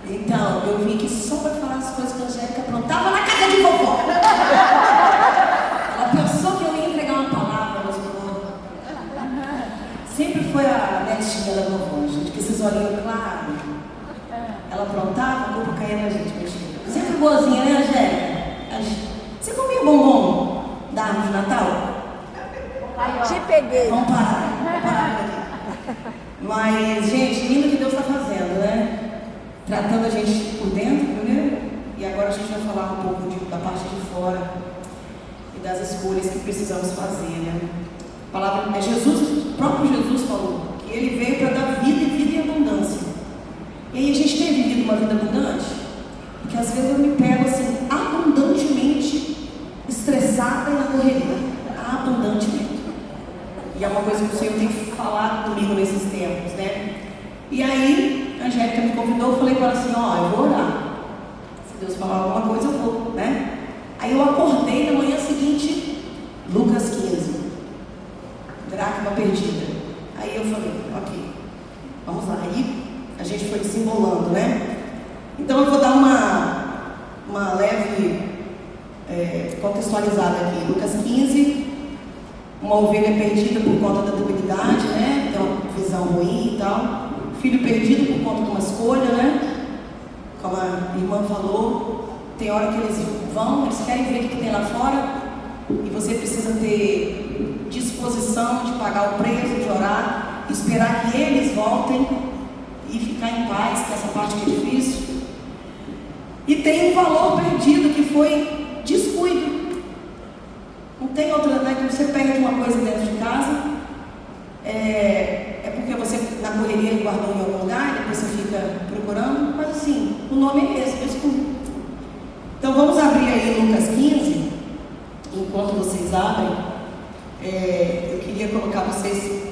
Então, eu vim aqui só para falar as coisas que a Angélica aprontava na casa de vovó. Ela pensou que eu ia entregar uma palavra, mas não. Sempre foi a netinha da vovó, gente, com esses olhinhos claros. Ela aprontava, a culpa caía na gente, mentira. Sempre boazinha, né, Angélica? Você comia bombom da árvore de Natal? Te peguei. Vamos parar aqui. Mas, gente, lindo que Deus está fazendo, né? Tratando a gente por dentro, primeiro, e agora a gente vai falar um pouco da parte de fora e das escolhas que precisamos fazer, né? A palavra é Jesus, o próprio Jesus falou que ele veio para dar vida e vida em abundância. E aí a gente tem vivido uma vida abundante? Porque às vezes eu me pego assim, abundantemente estressada e na correria. Abundantemente. E é uma coisa que o Senhor tem falado comigo nesses tempos, né? E aí, a Angélica me convidou, eu falei para ela assim, eu vou orar. Se Deus falar alguma coisa, eu vou, né? Aí eu acordei na manhã seguinte, Lucas 15, dracma perdida. Aí eu falei, ok, vamos lá. Aí a gente foi desembolando, né? Então eu vou dar uma leve contextualizada aqui. Lucas 15, uma ovelha perdida por conta da debilidade, né? Tem uma visão ruim e tal. Filho perdido por conta de uma escolha, né? Como a irmã falou, tem hora que eles querem ver o que tem lá fora, e você precisa ter disposição de pagar o preço, de orar, esperar que eles voltem e ficar em paz, que essa parte que é difícil. E tem um valor perdido que foi descuido. Não tem outra, né? Que você perde uma coisa dentro de casa, é porque você na correria guardou em algum lugar, depois você fica procurando, mas assim, o nome é esse, desculpa. Então vamos abrir aí Lucas 15, enquanto vocês abrem, eu queria colocar vocês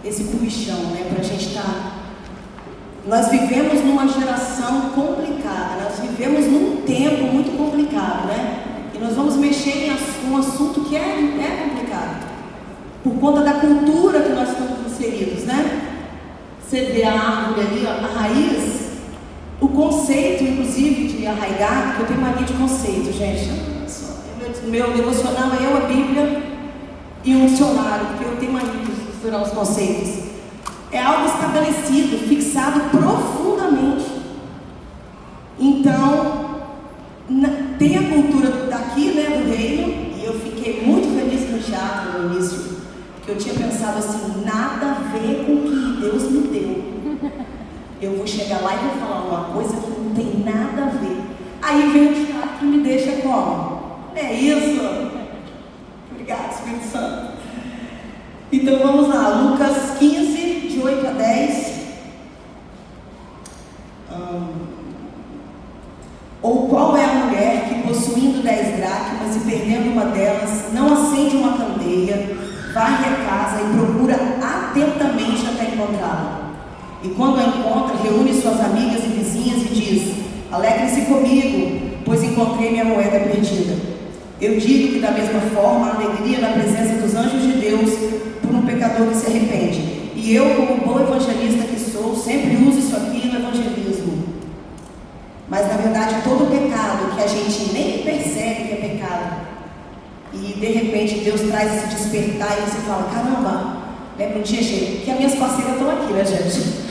esse puxão, né, pra gente estar. Nós vivemos numa geração complicada, nós vivemos num tempo muito complicado, né? E nós vamos mexer em um assunto que é complicado. Por conta da cultura que nós estamos inseridos, né? Você vê a árvore ali, ó, a raiz, o conceito, inclusive, de arraigar, que eu tenho mania de conceito, gente. Meu devocional é eu, a Bíblia e um dicionário, porque eu tenho mania de misturar os conceitos. É algo estabelecido, fixado profundamente. Então, tem a cultura daqui, né, do reino, e eu fiquei muito feliz no teatro no início. Eu tinha pensado assim, nada a ver com o que Deus me deu. Eu vou chegar lá e vou falar uma coisa que não tem nada a ver. Aí vem o teatro e me deixa como? É isso? Obrigada, Espírito Santo. Então vamos lá, Lucas 15, de 8 a 10. Ou qual é a mulher que, possuindo 10 dracmas e perdendo uma delas, não acende uma candeia, varre a casa e procura atentamente até encontrá-la? E quando a encontra, reúne suas amigas e vizinhas e diz: alegrem-se comigo, pois encontrei minha moeda perdida. Eu digo que da mesma forma a alegria na presença dos anjos de Deus por um pecador que se arrepende. E eu, como bom evangelista que sou, sempre uso isso aqui no evangelismo. Mas na verdade todo pecado que a gente nem percebe que é pecado, e de repente Deus traz esse despertar e você fala: caramba, lembra um dia que as minhas parceiras estão aqui, né, gente?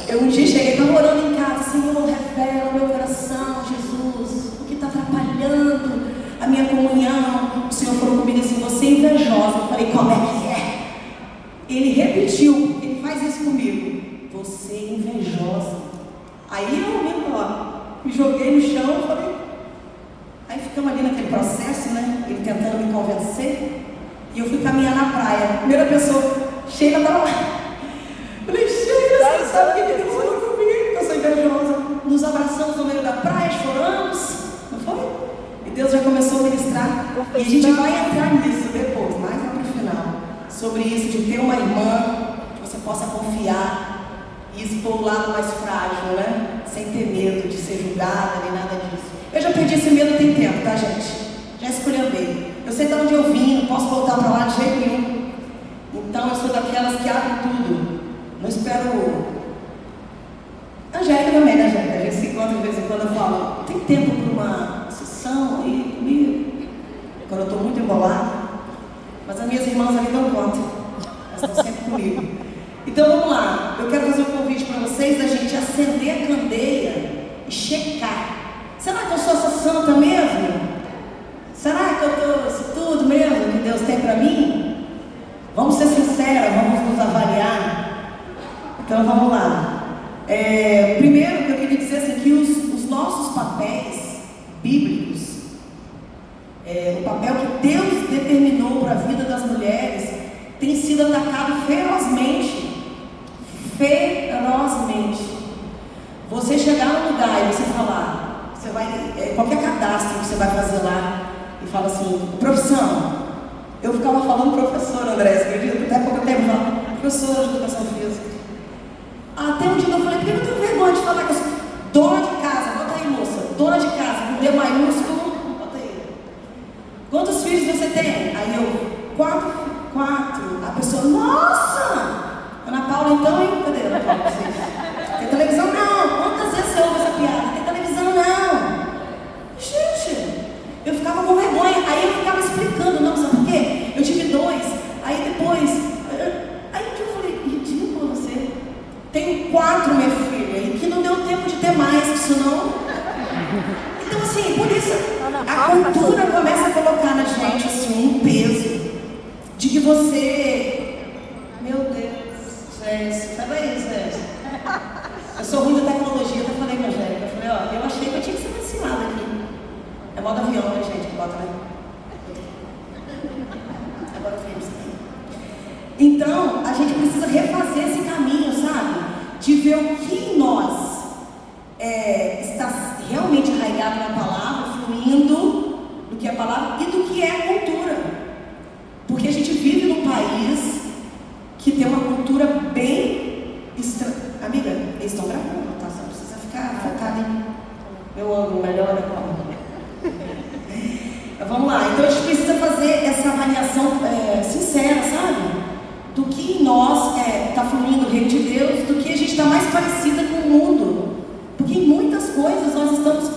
Eu um dia cheguei, estava orando em casa: Senhor, revela o meu coração, Jesus, o que está atrapalhando a minha comunhão. O Senhor falou comigo assim: você é invejosa. Eu falei: como é que é? Ele repetiu, ele faz isso comigo: você é invejosa. Aí eu mesmo, me joguei no chão e falei. Aí ficamos ali naquele processo, né? Ele tentando me convencer. E eu fui caminhar na praia. A primeira pessoa, Sheila estava lá. Eu falei: Sheila, você sabe o que Deus falou comigo? Eu sou invejosa. Nos abraçamos no meio da praia, choramos. Não foi? E Deus já começou a ministrar. E a gente vai entrar nisso depois, mais lá para o final. Sobre isso, de ter uma irmã que você possa confiar e expor o lado mais frágil, né? Sem ter medo de ser julgada nem nada disso. Eu já perdi esse medo tem tempo, tá, gente? Já escolheu bem. Eu sei de onde eu vim, não posso voltar para lá de jeito nenhum. Então eu sou daquela A Angélica também, né, Angélica? A gente se encontra de vez em quando, eu falo, tem tempo para uma sessão aí comigo? Quando eu estou muito embolada. Mas as minhas irmãs ali dão conta. Elas estão sempre comigo. Então vamos lá. Eu quero fazer um convite para vocês da gente acender a candeia e checar. Será que eu sou essa santa mesmo? Será que eu estou isso tudo mesmo que Deus tem para mim? Vamos ser sinceros, vamos nos avaliar. Então vamos lá. Primeiro, eu queria dizer assim, que os nossos papéis bíblicos, o papel que Deus determinou para a vida das mulheres, tem sido atacado ferozmente. Você chegar num lugar e você falar, você vai, qualquer cadastro que você vai fazer lá, e fala assim, profissão. Eu ficava falando professora, André, você acredita? Até pouco tempo eu falava, professora de educação física. Até um dia eu falei, porque eu não tenho vergonha de falar que eu sou dona de casa, bota aí, moça, dona de casa, com D maiúsculo, bota aí. Quantos filhos você tem? Aí eu, 4. A pessoa, nossa! Ana Paula, então, hein? Cadê Ana Paula? Tem televisão? Não! Quantas vezes você ouve essa piada? Tem televisão? Não! Gente, eu ficava com vergonha. Aí eu ficava explicando, não, sabe por quê? Eu tive 2. Aí depois, aí eu falei, ridículo você. Tenho 4, minha filha, e que não deu tempo de ter mais, que senão. Então, assim, por isso, a cultura começa a colocar na gente, assim, um peso de que você. Meu Deus, Jéssica, peraí, Jéssica. Eu sou ruim da tecnologia, eu falei com a Angélica. Eu falei, ó, eu achei que eu tinha que ser ensinada aqui. É modo avião, né, gente, que bota, né? Agora foi isso aqui. Então, a gente precisa refazer esse caminho, sabe? De ver o que em nós está realmente arraigado na palavra, fluindo do que é a palavra e do que é a cultura. Porque a gente vive num país que tem uma cultura bem estranha. Amiga, eles estão gravando, tá? Você não precisa ficar focada em meu ângulo melhor, né? Vamos lá, então a gente precisa fazer essa avaliação sincera, sabe? Do que em nós está fluindo o reino de Deus, do que a gente está mais parecida com o mundo. Porque em muitas coisas nós estamos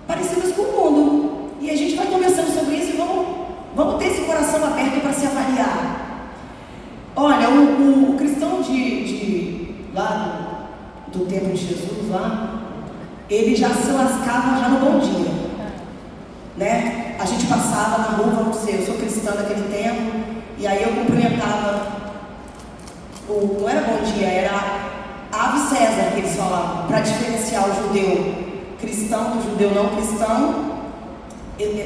parecidas com o mundo. E a gente vai conversando sobre isso e vamos ter esse coração aberto para se avaliar. Olha, o cristão lá do tempo de Jesus, lá, ele já se lascava já no bom dia, né? A gente passava na rua, vamos dizer, eu sou cristã naquele tempo, e aí eu cumprimentava, não era bom dia, era Ave César que eles falavam, para diferenciar o judeu cristão do judeu não cristão.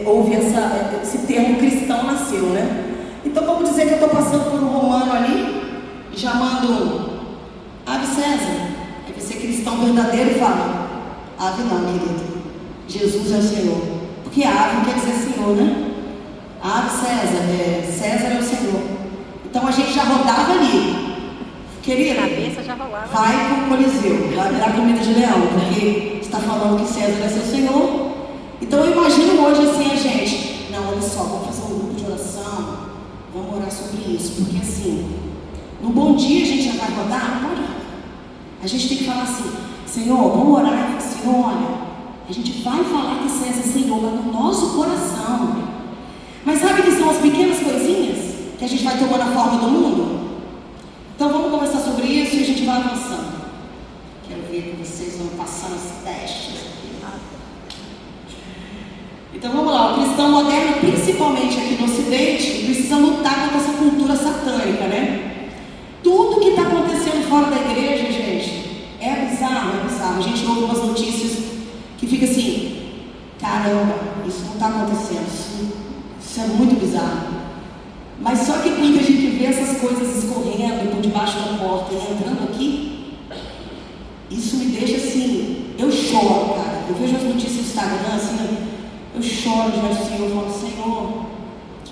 Houve esse termo cristão nasceu, né? Então vamos dizer que eu estou passando por um romano ali, e já mando Ave César. Aí você cristão verdadeiro fala, ave não, querido, Jesus é o Senhor. Porque ave quer dizer Senhor, né? Ave César, César é o Senhor. Então a gente já rodava ali. Querida, vai para o Coliseu, vai virar comida de leão, porque está falando que César é seu Senhor. Então eu imagino hoje assim a gente, não, olha só, vamos fazer um grupo de oração, vamos orar sobre isso, porque assim, no bom dia a gente já vai rodar, não pode. A gente tem que falar assim, Senhor, vamos orar, e falar, Senhor, olha, a gente vai falar que César é Senhor, mas no nosso coração. Mas sabe que são as pequenas coisinhas que a gente vai tomando a forma do mundo? Então vamos conversar sobre isso e a gente vai avançando. Quero ver que vocês vão passando os testes. Então vamos lá, o cristão moderno, principalmente aqui no Ocidente, precisa lutar contra essa cultura satânica, né? Tudo que está acontecendo fora da igreja, gente, é bizarro. A gente ouve umas notícias que fica assim, caramba, isso não está acontecendo, isso é muito bizarro. Mas só que quando a gente vê essas coisas escorrendo por debaixo da porta e entrando aqui, isso me deixa assim, eu choro, cara. Eu vejo as notícias do Instagram, assim, eu choro diante do Senhor, eu falo, Senhor, o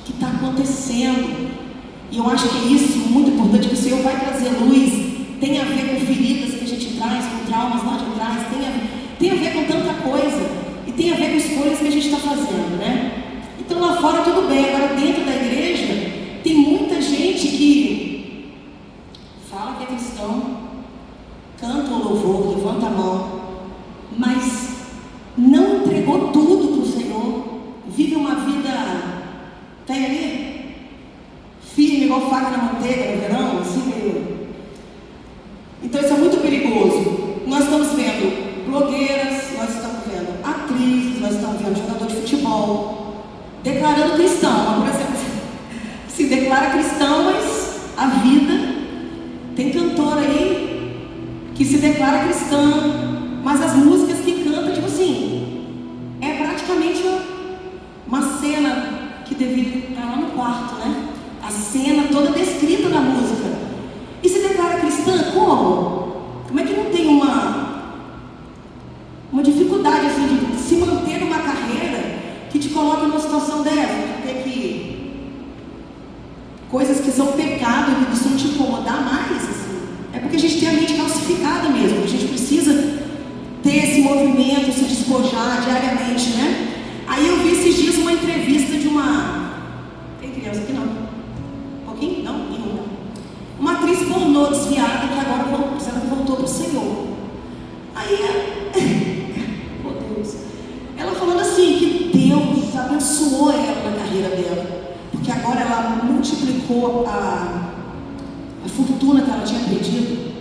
que está acontecendo? E eu acho que é isso muito importante, que o Senhor vai trazer luz, tem a ver com feridas que a gente traz, com traumas lá de trás, tem a ver com tanta coisa, e tem a ver com escolhas que a gente está fazendo, né? Então lá fora tudo bem, agora dentro da igreja, tem muita gente que fala que é cristão, Tem cantora aí que se declara cristã, mas as músicas que canta, tipo assim, é praticamente uma cena que deveria estar lá no quarto, né? A cena toda descrita na música. E se declara cristã como? Como é que não tem uma dificuldade assim de se manter numa carreira que te coloca numa situação dessa, de ter que coisas que são pecado e que precisam te incomodar mais, assim. É porque a gente tem a mente calcificada mesmo, a gente precisa ter esse movimento, se despojar diariamente, né? Aí eu vi esses dias uma entrevista de uma... Tem criança aqui não? Um pouquinho? Não? Nenhuma. Uma atriz pornô desviada que agora voltou para o Senhor. Aí, oh Deus, ela falando assim que Deus abençoou ela na carreira dela, porque agora ela multiplicou a fortuna que ela tinha perdido.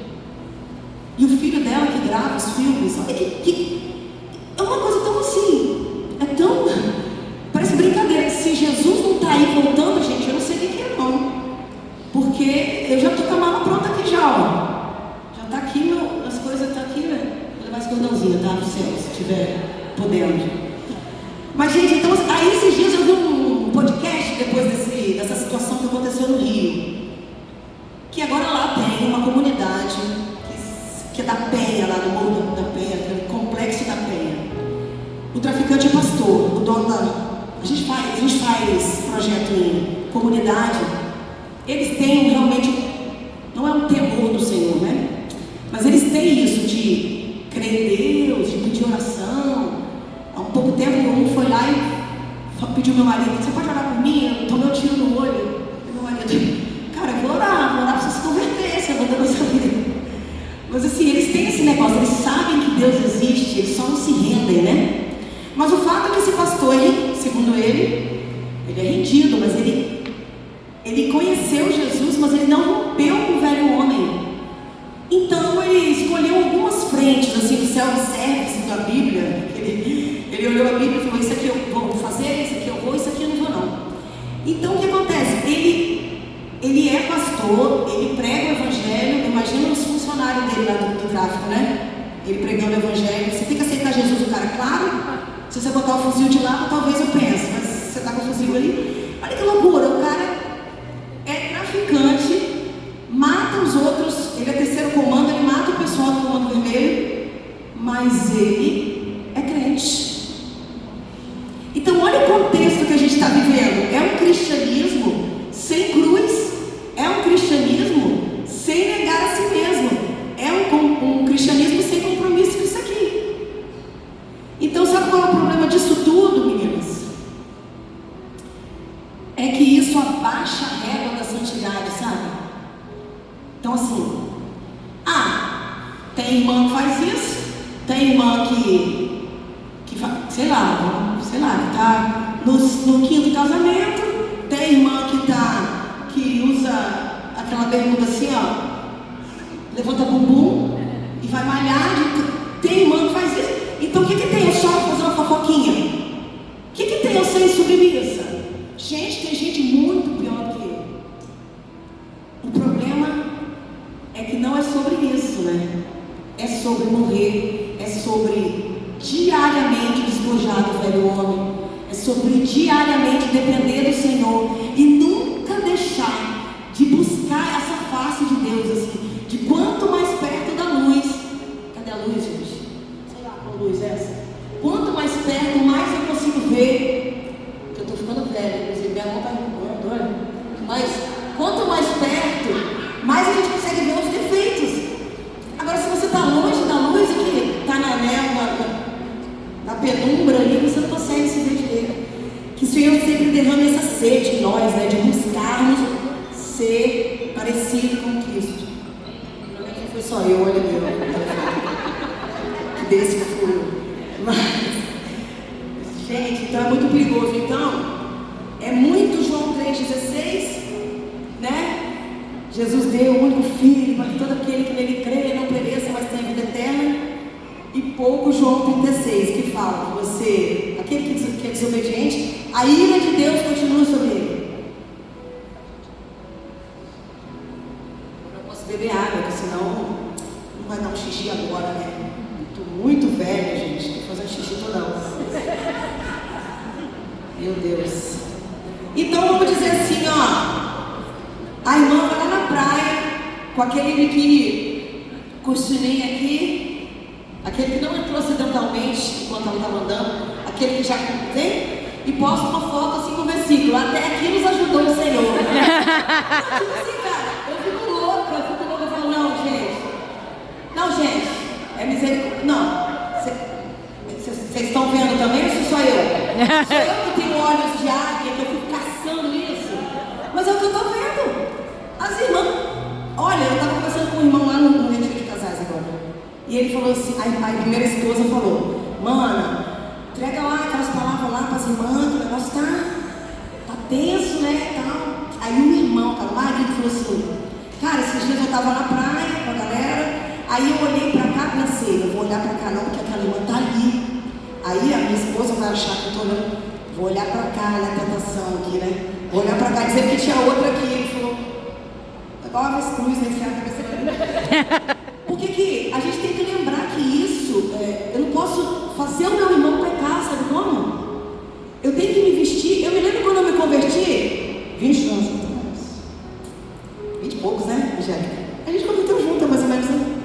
E o filho dela que grava os filmes, olha é uma coisa tão assim, é tão, parece brincadeira. Se Jesus não está aí voltando, gente, eu não sei o que é não, porque eu já estou com a mala pronta aqui já, ó. Já está aqui, as coisas estão aqui, né? Vou levar esse cordãozinho, tá? No céu, se tiver podendo. Mas, gente, então, aí esses dias eu vi um podcast depois dessa situação que aconteceu no Rio, que agora lá tem uma comunidade que é da Penha, lá no Morro da Penha, que é o Complexo da Penha. O traficante é pastor, o dono a gente faz projeto em comunidade. Eles têm realmente, não é um temor do Senhor, né? Mas eles têm isso de crer em Deus, de pedir oração. Há um pouco tempo um foi lá e pediu ao meu marido: você pode orar por mim? Eu tomei um tiro no olho. E meu marido: cara, eu vou orar para você se converter, você vai dar sua vida. Mas assim, eles têm esse negócio, eles sabem que Deus existe, eles só não se rendem, né? Mas o fato é que esse pastor, segundo ele é rendido, mas ele conheceu Jesus, mas ele não rompeu com o velho homem. Então ele escolheu algumas frentes, assim, de self-service da Bíblia. Ele olhou a Bíblia e falou: isso aqui eu vou fazer, isso aqui eu vou, isso aqui eu não vou não. Então o que acontece? Ele é pastor, ele prega o evangelho. Imagina os funcionários dele lá do tráfico, né? Ele pregando o evangelho. Você tem que aceitar Jesus, o cara, claro. Se você botar o fuzil de lado, talvez eu pense, mas você tá com o fuzil ali. Olha que loucura, o cara é traficante, mata os outros, ele é terceiro comando, ele mata o pessoal do comando vermelho, mas ele é crente. Então olha o contexto que a gente está vivendo. É um cristianismo sem cruz, é um cristianismo sem negar a si mesmo, é um cristianismo sem compromisso com isso aqui. Então sabe qual é o problema disso tudo, meninas? É que isso abaixa a régua da santidade, sabe? Então assim, tem irmã que faz isso, tem irmã que sei lá, que está no quinto casamento, tem irmã que usa aquela bermuda assim, ó, levanta bumbum e vai malhar, tem irmã que faz isso. Então o que tem eu só fazer uma fofoquinha? O que tem eu ser submissa? Gente, tem gente muito pior do que eu. O problema é que não é sobre isso, né? É sobre morrer, é sobre diariamente despojar do velho homem, é sobre diariamente depender do Senhor e nunca deixar de buscar essa face de Deus, assim, de quanto mais perto da luz. Cadê a luz, gente? Sei lá qual luz é essa. Quanto mais perto, mais eu consigo ver. Porque eu estou ficando velha, inclusive minha mão está enrugando, olha. Mas quanto mais perto, mais a gente consegue ver os defeitos. Agora, se você está longe da luz, que está na névoa, na penumbra ali, você não consegue se ver direito. Que o Senhor sempre derrame essa sede em nós, né, de buscarmos ser parecido com Cristo. Não foi só eu, olha meu. Que desse que fui eu. Mas, gente, então é muito perigoso. Então, é muito João 3,16, né? Jesus deu o único filho para que todo aquele que nele crê não pereça, mas tenha vida eterna. E pouco João 36, que fala que aquele que é desobediente, a ira de Deus continua sobre ele. Posso beber água, porque senão não vai dar um xixi agora, né? Tô muito velha, gente. Tô fazendo xixi toda hora. Meu Deus. Então vamos dizer assim, ó. A irmã vai lá na praia com aquele biquíni costurinha aqui, aquele que não entrou acidentalmente enquanto ela estava andando, aquele que já tem, e posta uma foto assim com o versículo: até aqui nos ajudou o Senhor. Tipo assim, cara, eu fico louca, eu falo, não, gente, é misericórdia. Não, vocês estão vendo também ou sou só eu? Sou eu que tenho olhos de águia, que eu fico caçando isso. Mas é o que eu estou vendo. As irmãs. Olha, eu estava conversando com um irmão lá no retiro de casais agora. E ele falou assim, a primeira esposa falou: mana, entrega lá aquelas palavras lá para as irmãs, que o negócio tá tenso, né? Tal. Aí um irmão, cara, o marido falou assim: cara, esses dias eu estava na praia com a galera, aí eu olhei para cá e pensei, eu vou olhar para cá não, porque aquela irmã tá ali. Aí a minha esposa vai achar que eu estou olhando, vou olhar para cá, olha a tentação aqui, né? Vou olhar para cá, dizer que tinha outra aqui. Ele falou: igual a avestruz, né? Porque que a gente tem que lembrar que isso, eu não posso fazer o meu irmão pecar, sabe como? Eu tenho que me vestir. Eu me lembro quando eu me converti, 20 anos atrás, 20 e poucos, né, Angélica? A gente converteu junto, mais ou menos, né?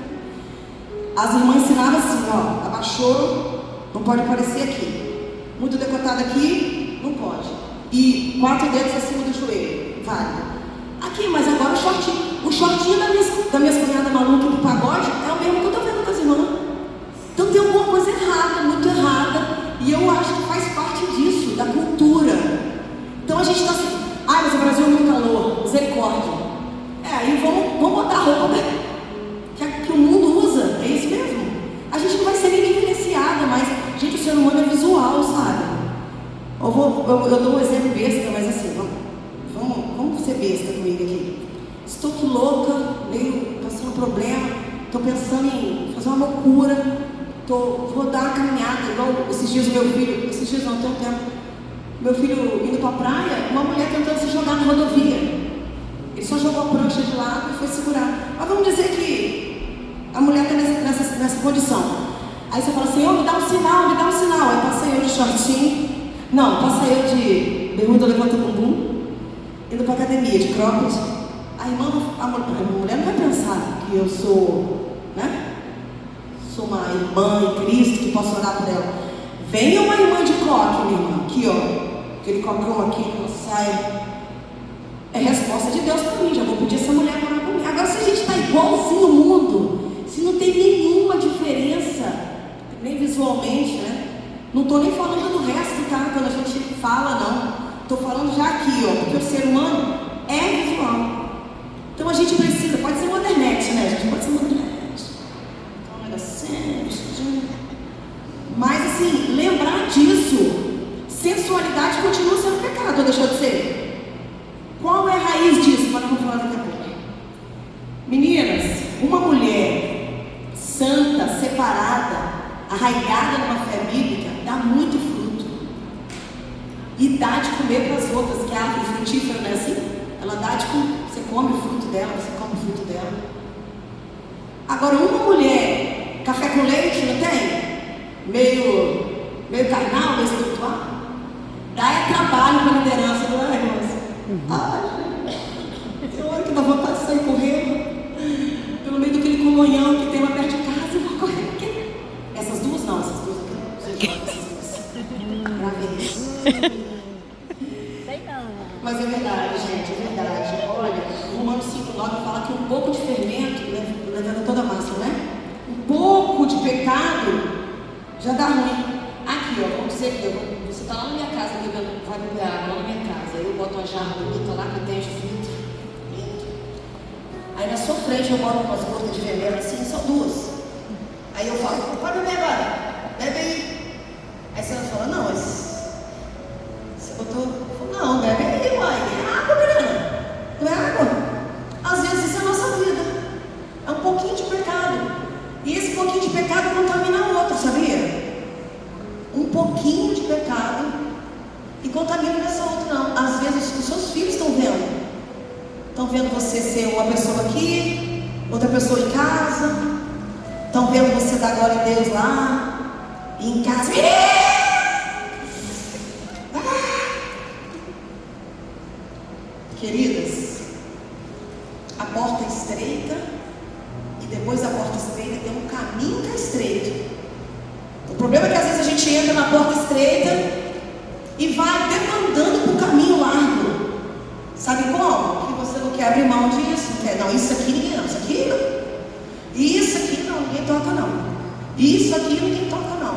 As irmãs ensinavam assim, ó, abaixou, não pode aparecer aqui. Muito decotado aqui, não pode. E 4 dedos acima do joelho, vale. Aqui, mas agora o shortinho da minha cunhada maluca do pagode é o mesmo que eu tô vendo com as irmãs. Então tem alguma coisa errada, muito errada, e eu acho que faz parte disso, da cultura. Então a gente tá assim, mas o Brasil é muito calor, misericórdia. Aí vamos botar a roupa que o mundo usa, é isso mesmo. A gente não vai ser nem diferenciada, mas, gente, o ser humano é visual, sabe? Eu dou um exemplo besta, mas assim, vamos ser besta comigo aqui. Estou aqui louca, meio passando um problema, estou pensando em fazer uma loucura, vou dar uma caminhada, igual esses dias o meu filho, esses dias não, tem um tempo, meu filho indo para a praia, uma mulher tentando se jogar na rodovia. Ele só jogou a prancha de lado e foi segurar. Mas vamos dizer que a mulher está nessa condição. Aí você fala assim: me dá um sinal, me dá um sinal. Aí passa eu de shortinho, não, passa eu de bermuda levanta bumbum, indo para academia de cropped. A mulher não vai pensar que eu sou, né? Sou uma irmã em Cristo que posso orar por ela. Venha uma irmã de coque, minha irmã, aqui ó, aquele cocão aqui que não sai. É resposta de Deus para mim, já vou pedir essa mulher para orar por mim. Agora, se a gente está igualzinho no mundo, se não tem nenhuma diferença, nem visualmente, né? Não estou nem falando do resto, tá? Quando a gente fala, não. Estou falando já aqui, ó, porque o ser humano é visual. Então a gente precisa, pode ser modernete, né? A gente pode ser modernete. Então, um negocinho, mas assim, lembrar disso, sensualidade continua sendo pecado, ou deixou de ser? Qual é a raiz disso? Mas vamos falar daqui a pouco. Meninas, uma mulher santa, separada, arraigada numa fé bíblica, dá muito fruto. E dá de comer para as outras, que a árvore frutífera não é assim? Ela dá de comer, você come o fruto dela, você come o fruto dela. Agora, uma mulher, café com leite, não tem? Meio carnal, meio espiritual? Dá trabalho para a liderança, não é, irmãs? Tem hora que dá vontade de sair correndo pelo meio daquele comunhão que tem lá perto de casa e vai correr aqui. Essas duas não, essas duas aqui. Gravei isso. Sei não. Mas é verdade, gente, é verdade. Olha, Romanos 5,9 fala que um pouco de fermento levanta toda a massa, né? Um pouco de pecado já dá ruim. Aqui, ó, vamos dizer que você está lá na minha casa, vai beber água lá na minha casa. Aí eu boto uma jarra bonita lá que eu tenho de filtro. Aí na sua frente eu boto umas gotas de veneno assim, só duas. Aí eu falo: pode beber agora, bebe aí. Aí você fala: não, mas você botou. Eu falo: não, bebe aí, uai. É água, menina. Não é água. Às vezes isso é a nossa vida. É um pouquinho de pecado. E esse pouquinho de pecado contamina o outro, sabia? Um pouquinho de pecado e contamina nessa outra não. Às vezes os seus filhos estão vendo você ser uma pessoa aqui, outra pessoa em casa, estão vendo você dar glória a Deus lá, e em casa, queridas, a porta é estreita, e depois da porta estreita tem um caminho que é estreito. O problema é que às vezes a gente entra na porta estreita e vai demandando para o caminho largo. Sabe como? Que você não quer abrir mão disso, não quer, não, isso aqui ninguém não, isso aqui não. Isso aqui não, ninguém toca não. Isso aqui ninguém toca não.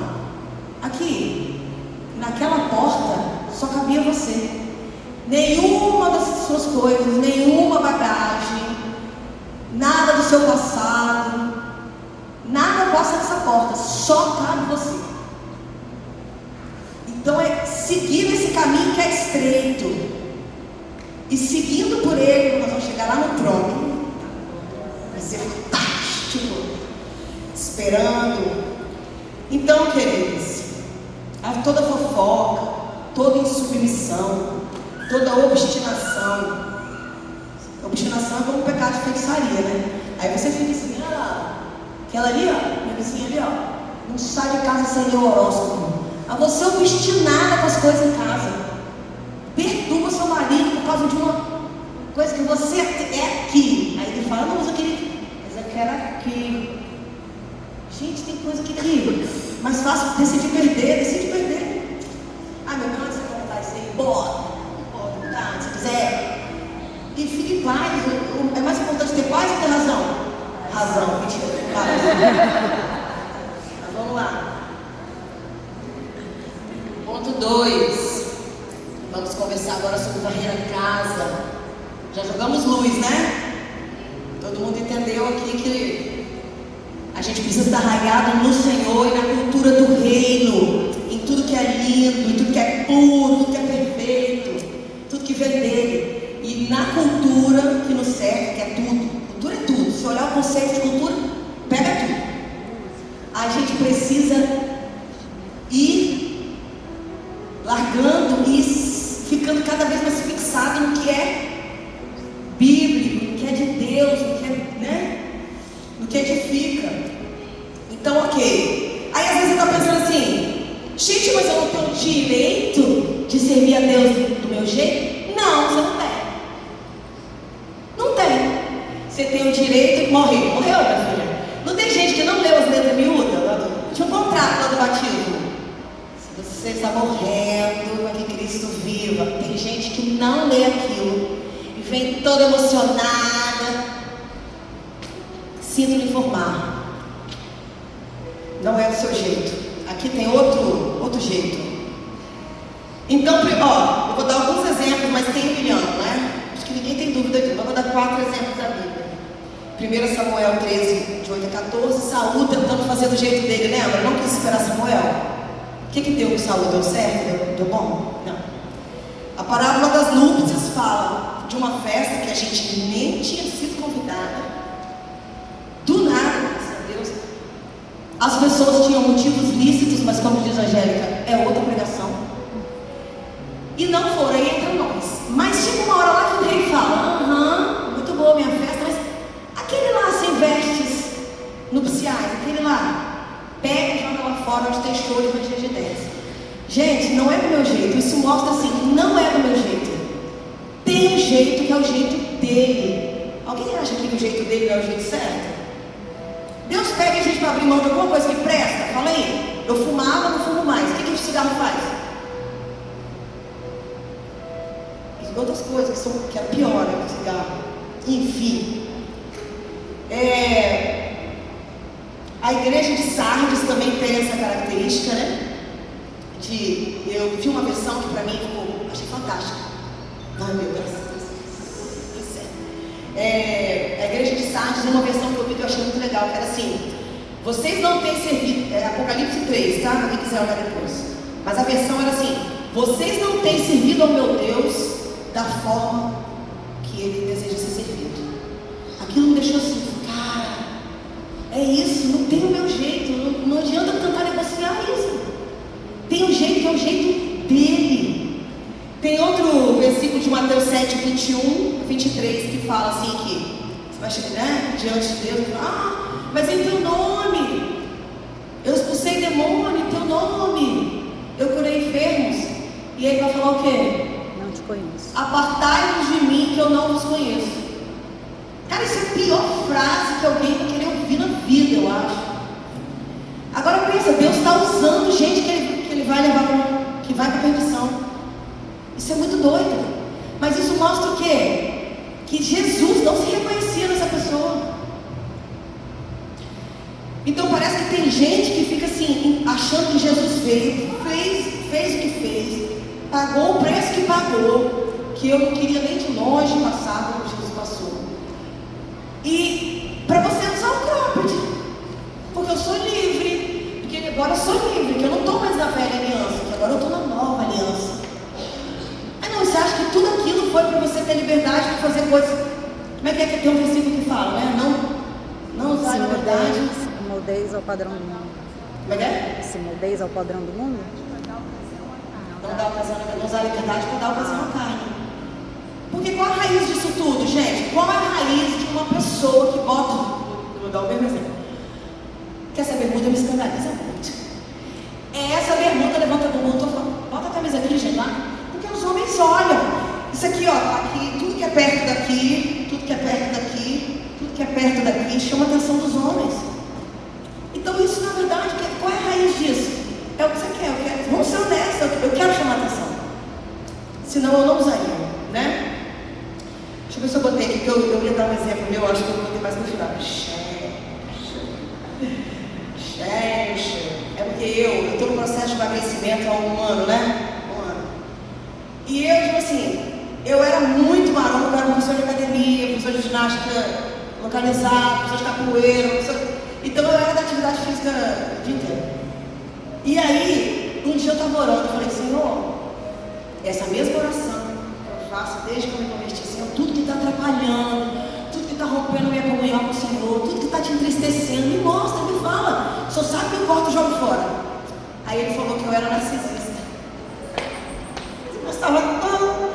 Aqui, naquela porta, só cabia você. Nenhuma das suas coisas, nenhuma bagagem, nada do seu passado, nada passa nessa porta, só cabe você. Então é seguir esse caminho que é estreito. E seguindo por ele, nós vamos chegar lá no trono. Vai ser fantástico. Esperando. Então, queridos, toda fofoca, toda insubmissão, toda obstinação. Obstinação é como um pecado de feitiçaria, né? Aí você fica assim, olha lá, aquela ali, ó, minha vizinha ali, ó, não sai de casa sem ler o horóscopo. A você obstinada com as coisas em casa. Perturba seu marido por causa de uma coisa que você é aqui. Aí ele fala, não, mas eu queria, mas eu quero aqui. Gente, tem coisa aqui. Mais fácil decidir perder, decide perder. Ah, meu Deus, você vai botar isso aí, bora, tá, se quiser. E fique em paz. É mais importante ter paz ou ter razão? Razão, mentira, paz. Mas vamos lá. Ponto 2. Vamos conversar agora sobre varrer a casa. Já jogamos luz, né? Todo mundo entendeu aqui que a gente precisa estar arraigado no Senhor e na cultura do reino, em tudo que é lindo, em tudo que é puro, tudo que é perfeito, tudo que vem dele. E na cultura que nos serve, que é tudo. Cultura é tudo. Se olhar o conceito de cultura, pega tudo. A gente precisa ir largando e ficando cada vez mais fixado no que é bíblico, no que é de Deus, no que é, né? No que edifica. Então, ok. Aí às vezes você está pensando assim, gente, mas eu não tenho direito de servir a Deus do meu jeito? Não, você não tem. Não tem. Você tem o direito, morreu, minha filha. Não tem gente que não leu as letras miúdas? Tinha um contrato lá do batismo. Você está morrendo para que Cristo viva. Tem gente que não lê aquilo e vem toda emocionada. Sinto lhe informar, não é do seu jeito. Aqui tem outro jeito. Então, ó, eu vou dar alguns exemplos, mas tem 1 milhão, né? Acho que ninguém tem dúvida disso. Eu vou dar 4 exemplos da Bíblia. 1 Samuel 13, de 8 a 14. Saul tentando fazer do jeito dele, lembra? Não quis esperar Samuel. O que deu com Saul? Deu certo? Deu bom? Não. A parábola das núpcias fala de uma festa que a gente nem tinha sido convidada. Do nada, graças a Deus. As pessoas tinham motivos lícitos, mas como diz a Angélica, é outra pregação. E não foram, aí entra nós. Mas chega uma hora lá que o rei fala, muito boa minha festa, mas aquele lá sem vestes nupciais, aquele lá, pega e joga lá fora onde tem choro e ranger de 10. Gente, não é do meu jeito. Isso mostra assim, não é do meu jeito. Tem um jeito que é o jeito dele. Alguém acha que o jeito dele não é o jeito certo? Deus pega a gente para abrir mão de alguma coisa que presta. Fala aí, eu fumava, não fumo mais. O que o cigarro faz? E outras coisas que é pior, né, que o cigarro. Enfim. A igreja de Sardes também tem essa característica, né? Eu vi uma versão que para mim achei fantástica. Ai meu Deus. A igreja de Sardes tem uma versão que eu vi que eu achei muito legal, que era assim: vocês não têm servido, Apocalipse 3, tá? Quem quiser olhar depois. Mas a versão era assim: vocês não têm servido ao meu Deus da forma que ele deseja ser servido. Aquilo me deixou assim, cara, é isso, não tem o meu jeito, não adianta tentar negociar isso. Tem um jeito que é o jeito dele. Tem outro versículo de Mateus 7, 21, 23, que fala assim que vai chegar, né, diante de Deus e falar, mas em teu nome, eu expulsei demônio em teu nome, eu curei enfermos. E ele vai falar o quê? Não te conheço. Apartai-vos de mim que eu não vos conheço. Cara, isso é a pior frase que alguém vai querer ouvir na vida, eu acho. Agora pensa, Deus está usando gente que ele vai levar que vai para a perdição. Isso é muito doido. Mas isso mostra o quê? Que Jesus não se reconhecia nessa pessoa. Então parece que tem gente que fica assim, achando que Jesus veio, fez o que fez, pagou o preço que pagou, que eu não queria nem de longe passar como Jesus passou. E para você usar o cropped, porque eu sou livre, porque agora eu sou livre, que eu não estou mais na velha aliança, que agora eu estou na nova aliança. Ah não, você acha que tudo aquilo foi para você ter liberdade de fazer coisas? Como é que tem um versículo que fala, né? Não usar a liberdade. Se moldeis ao padrão do mundo. Como é que é? Se moldeis ao padrão do mundo? Não usar a liberdade para dar ocasião à carne. Porque qual a raiz disso tudo, gente? Qual é a raiz de uma pessoa que bota... Vou dar o mesmo exemplo. Que essa bermuda me escandaliza muito. Essa bermuda levanta do mundo, bota a camisa aqui, gente, lá. Porque os homens olham. Isso aqui, ó, aqui, tudo que é perto daqui, tudo que é perto daqui, tudo que é perto daqui, chama a atenção dos homens. Então isso, na verdade, qual é a raiz disso? É o que você quer, vamos ser honestos, eu quero chamar a atenção. Senão eu não usaria, né? Deixa eu ver se eu botei aqui, que eu ia dar um exemplo meu, acho que eu botei mais no final. É porque eu estou no processo de emagrecimento há um ano, né? Um ano. E eu, tipo assim, eu era muito maromba, eu era professor de academia, professor de ginástica localizada, professor de capoeira, então eu era da atividade física o dia inteiro. E aí, um dia eu estava orando, eu falei, Senhor, essa mesma oração que eu faço desde que eu me converti, Senhor, tudo que está atrapalhando, tudo que está rompendo a minha comunhão com o Senhor, tudo que está te entristecendo, me mostra, me fala. O Senhor sabe que eu corto e jogo fora. Aí ele falou que eu era narcisista. Eu gostava tanto.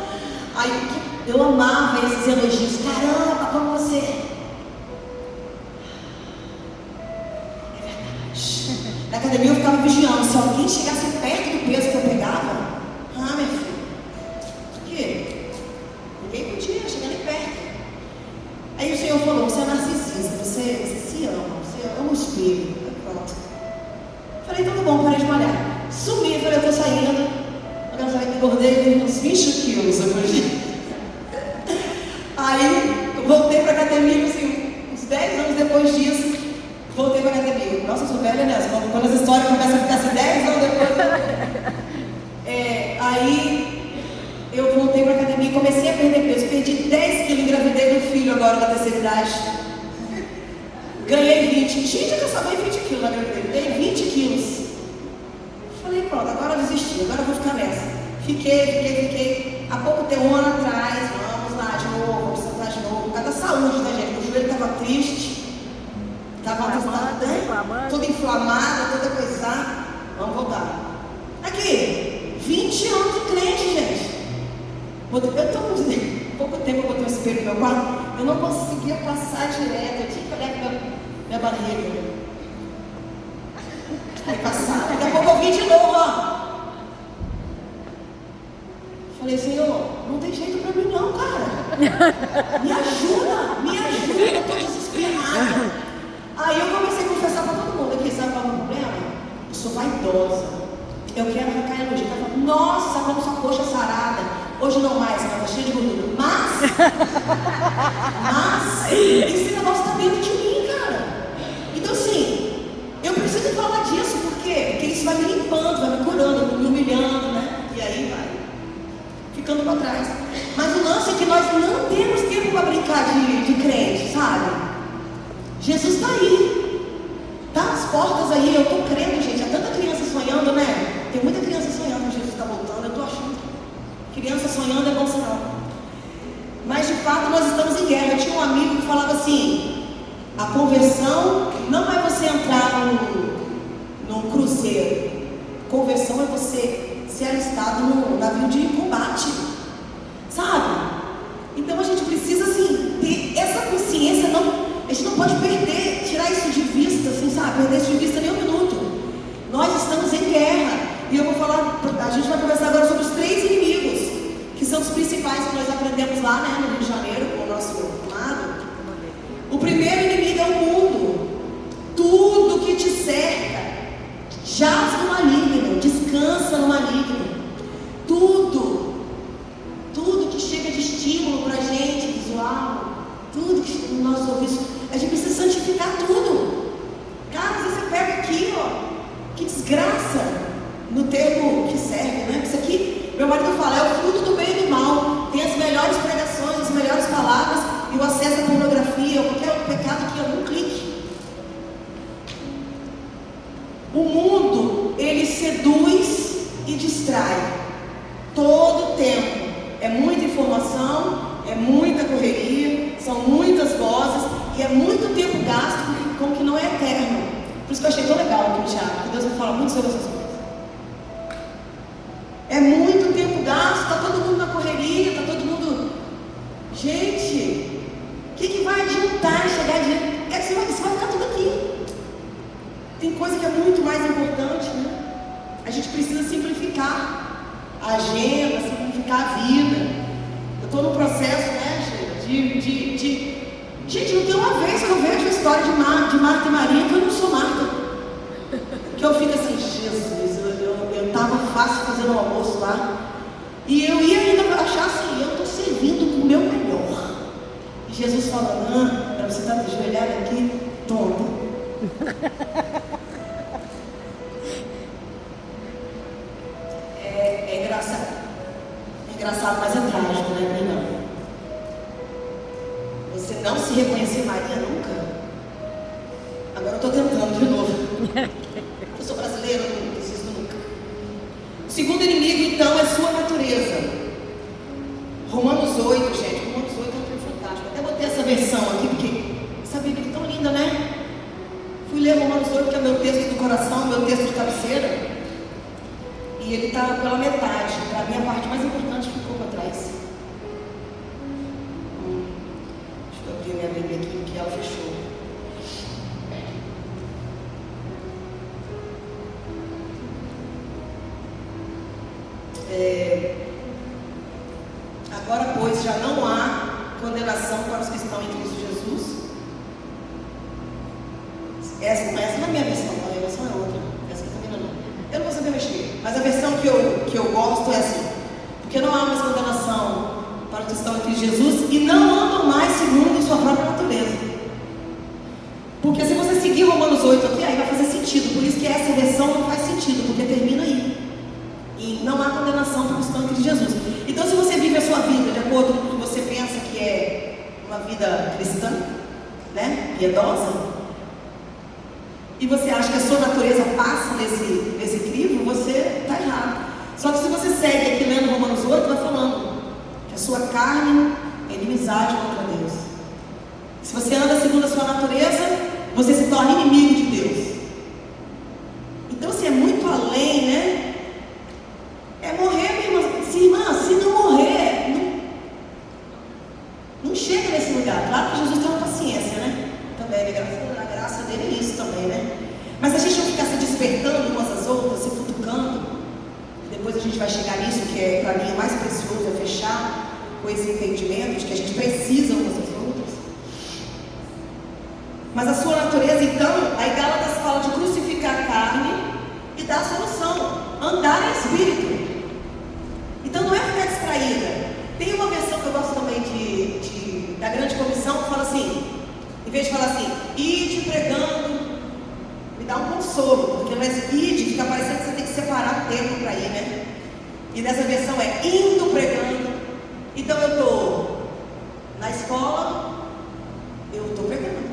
Aí eu amava esses elogios. Caramba, como você... É verdade. Na academia eu ficava vigiando. Se alguém chegasse perto do peso que eu pegava, meu filho, o quê? Ninguém podia chegar nem perto. Aí o Senhor falou, você é narcisista, você se ama, você ama o espelho. Pronto. Falei, então tá bom, parei de malhar. Sumi, falei, eu tô saindo. Agora eu engordei uns 20 quilos depois de... Aí eu voltei pra academia, assim, uns 10 anos depois disso, voltei pra academia. Nossa, eu sou velha, né? Quando as histórias começam a ficar assim 10 anos depois. Aí eu voltei pra academia e comecei a perder peso. Perdi 10 quilos, engravidei do filho agora na terceira idade. Ganhei 20. Gente, eu só ganhei 20 quilos na gravidez. Ganhei 20 quilos. Falei, pronto, agora eu desisti, agora eu vou ficar nessa. Fiquei. Há pouco tempo, um ano atrás, vamos lá de novo, vamos sentar de novo. Por causa da saúde, né, gente? O joelho estava triste. Estava tudo inflamado, toda coisada. Vamos voltar. Aqui, 20 anos de crente, gente. Eu estou com pouco tempo eu botei um espelho no meu quarto, eu não conseguia passar direto, eu tinha que olhar para minha barriga. Aí passava, daqui a pouco eu vim de novo, ó. Falei, Senhor, não tem jeito para mim não, cara. Me ajuda, eu estou desesperada. Aí eu comecei a confessar para todo mundo aqui, sabe qual é o problema? Eu sou vaidosa. Eu quero arrancar elogio. Eu falo, nossa, como sua coxa sarada. Hoje não mais, ela está cheia de gordura. Mas, esse negócio está dentro de mim, cara. Então assim, eu preciso falar disso, por quê? Porque isso vai me limpando, vai me curando, me humilhando, né? E aí vai ficando para trás. Mas o lance é que nós não temos tempo para brincar de crente, sabe? Jesus está aí. Tá às portas aí, eu estou crendo, gente. Há tanta criança sonhando, né? Tem muita criança sonhando que Jesus está voltando, eu estou achando. Criança sonhando é bom sinal. Mas de fato nós estamos em guerra. Eu tinha um amigo que falava assim: a conversão não é você entrar num cruzeiro. Conversão é você ser alistado no navio de combate. Sabe? Então a gente precisa assim ter essa consciência, não gente não pode tirar isso de vista, assim, sabe? Perder isso de vista nem um minuto. Nós estamos em guerra. E eu vou falar, a gente vai conversar agora sobre os 3 inimigos, que são os principais que nós aprendemos lá, né, no Rio de Janeiro, com o nosso amado. O primeiro inimigo é o mundo. Tudo que te cerca jaz no maligno, descansa no maligno. Tudo que chega de estímulo pra gente, visual, tudo que chega nos nossos ouvidos, a gente precisa santificar tudo. Cara, às vezes você pega aqui, ó, que desgraça, no termo que serve, né? Isso aqui, meu marido fala, é o fruto do bem e do mal. Tem as melhores pregações, as melhores palavras, e o acesso à pornografia, ou qualquer outro pecado aqui, ó, num clique. O mundo, ele seduz e distrai todo o tempo. É muita informação, é muita correria, são muitas vozes e é muito tempo gasto com o que não é eterno. Por isso que eu achei tão legal aqui no teatro, porque Deus vai falar muito sobre essas coisas. É muito tempo gasto, está todo mundo na correria, está todo mundo... Gente, o que vai adiantar chegar adiante? É que você vai ficar tudo aqui. Tem coisa que é muito mais importante, né? A gente precisa simplificar a agenda, simplificar a vida. Eu estou no processo, né, Sheila, Gente, não tem uma vez que eu vejo a história de Marta e Maria que eu não sou Marta. Que eu fico assim, Jesus, eu estava fácil fazendo o almoço lá. E eu ia ainda achar assim, eu estou servindo com o meu melhor. E Jesus fala, para você estar ajoelhado aqui, tonta. É engraçado. É engraçado, mas é trágico, né, não? Você não se reconhecer Maria nunca. Agora eu estou tentando de novo. Eu sou brasileira, não desisto nunca. O segundo inimigo, então, é sua natureza. Romanos 8, gente. Romanos 8 é um livro fantástico. Até botei essa versão aqui, porque essa Bíblia é tão linda, né? Fui ler Romanos 8, que é meu texto do coração, meu texto de cabeceira. E ele está pela metade. Para mim, a parte mais importante ficou para trás. Deixa eu abrir minha Bíblia aqui, que ela fechou. Agora, pois, já não há condenação para os que estão em Cristo Jesus. Essa não é a minha versão, a minha versão é outra. Essa aqui também não. Eu não vou saber mexer, mas a versão que eu gosto é assim: porque não há mais condenação para os que estão em Cristo Jesus e não andam mais segundo sua própria natureza. Porque se você seguir Romanos 8 aqui, aí vai fazer sentido. Por isso que essa versão não faz sentido, porque termina aí. E não há condenação para os que estão em Cristo Jesus. Então, se você vive a sua vida de acordo com o que você pensa que é uma vida cristã, né, piedosa, e você acha que a sua natureza passa nesse crivo, você está errado. Só que se você segue aqui lendo Romanos 8, vai falando que a sua carne é inimizade contra Deus. Se você anda segundo a sua natureza, você se torna inimigo de Deus. Então, assim, é muito além, né? É morrer, minha irmã. Se não morrer, não chega nesse lugar. Claro que Jesus tem uma paciência, né? Também, a graça dele é isso também, né? Mas a gente não ficar se despertando umas às outras, se futucando. Depois a gente vai chegar nisso, que é, para mim, o mais precioso, é fechar com esse entendimento de que a gente precisa umas das outras. Mas a sua natureza, então, aí Gálatas fala de crucificar a carne e dar a solução: andar em espírito. Então não é ficar distraída. Tem uma versão que eu gosto também da grande comissão que fala assim, em vez de falar assim, ide pregando, me dá um consolo, porque mas ide fica parecendo que você tem que separar o tempo para ir, né? E nessa versão é indo pregando. Então eu estou na escola, eu estou pregando.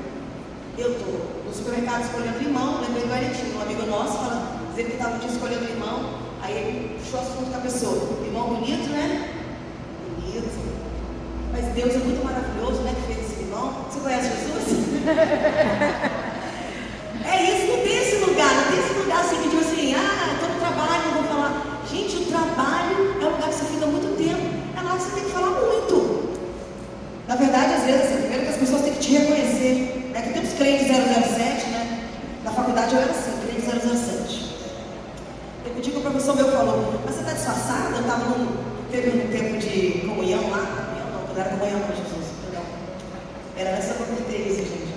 Eu estou no supermercado escolhendo limão. Lembrei do Aretinho, um amigo nosso, dizendo que estava escolhendo limão. Aí ele puxou assunto com a pessoa. Limão bonito, né? Bonito. Mas Deus é muito maravilhoso, né? Que fez esse limão. Você conhece Jesus? É isso, não tem esse lugar. Não tem esse lugar assim que diz assim, estou no trabalho, não vou falar. Gente, o trabalho é um lugar que você fica muito tempo. É lá que você tem que falar muito. Na verdade, às vezes, assim, primeiro que as pessoas têm que te reconhecer, né? crente 007, né? Na faculdade eu era assim, crente 007. Teve um dia que o professor meu falou, mas você está disfarçado? Teve um tempo de comunhão lá, quando era comunhão com Jesus, entendeu? Era essa que eu cortei isso, gente.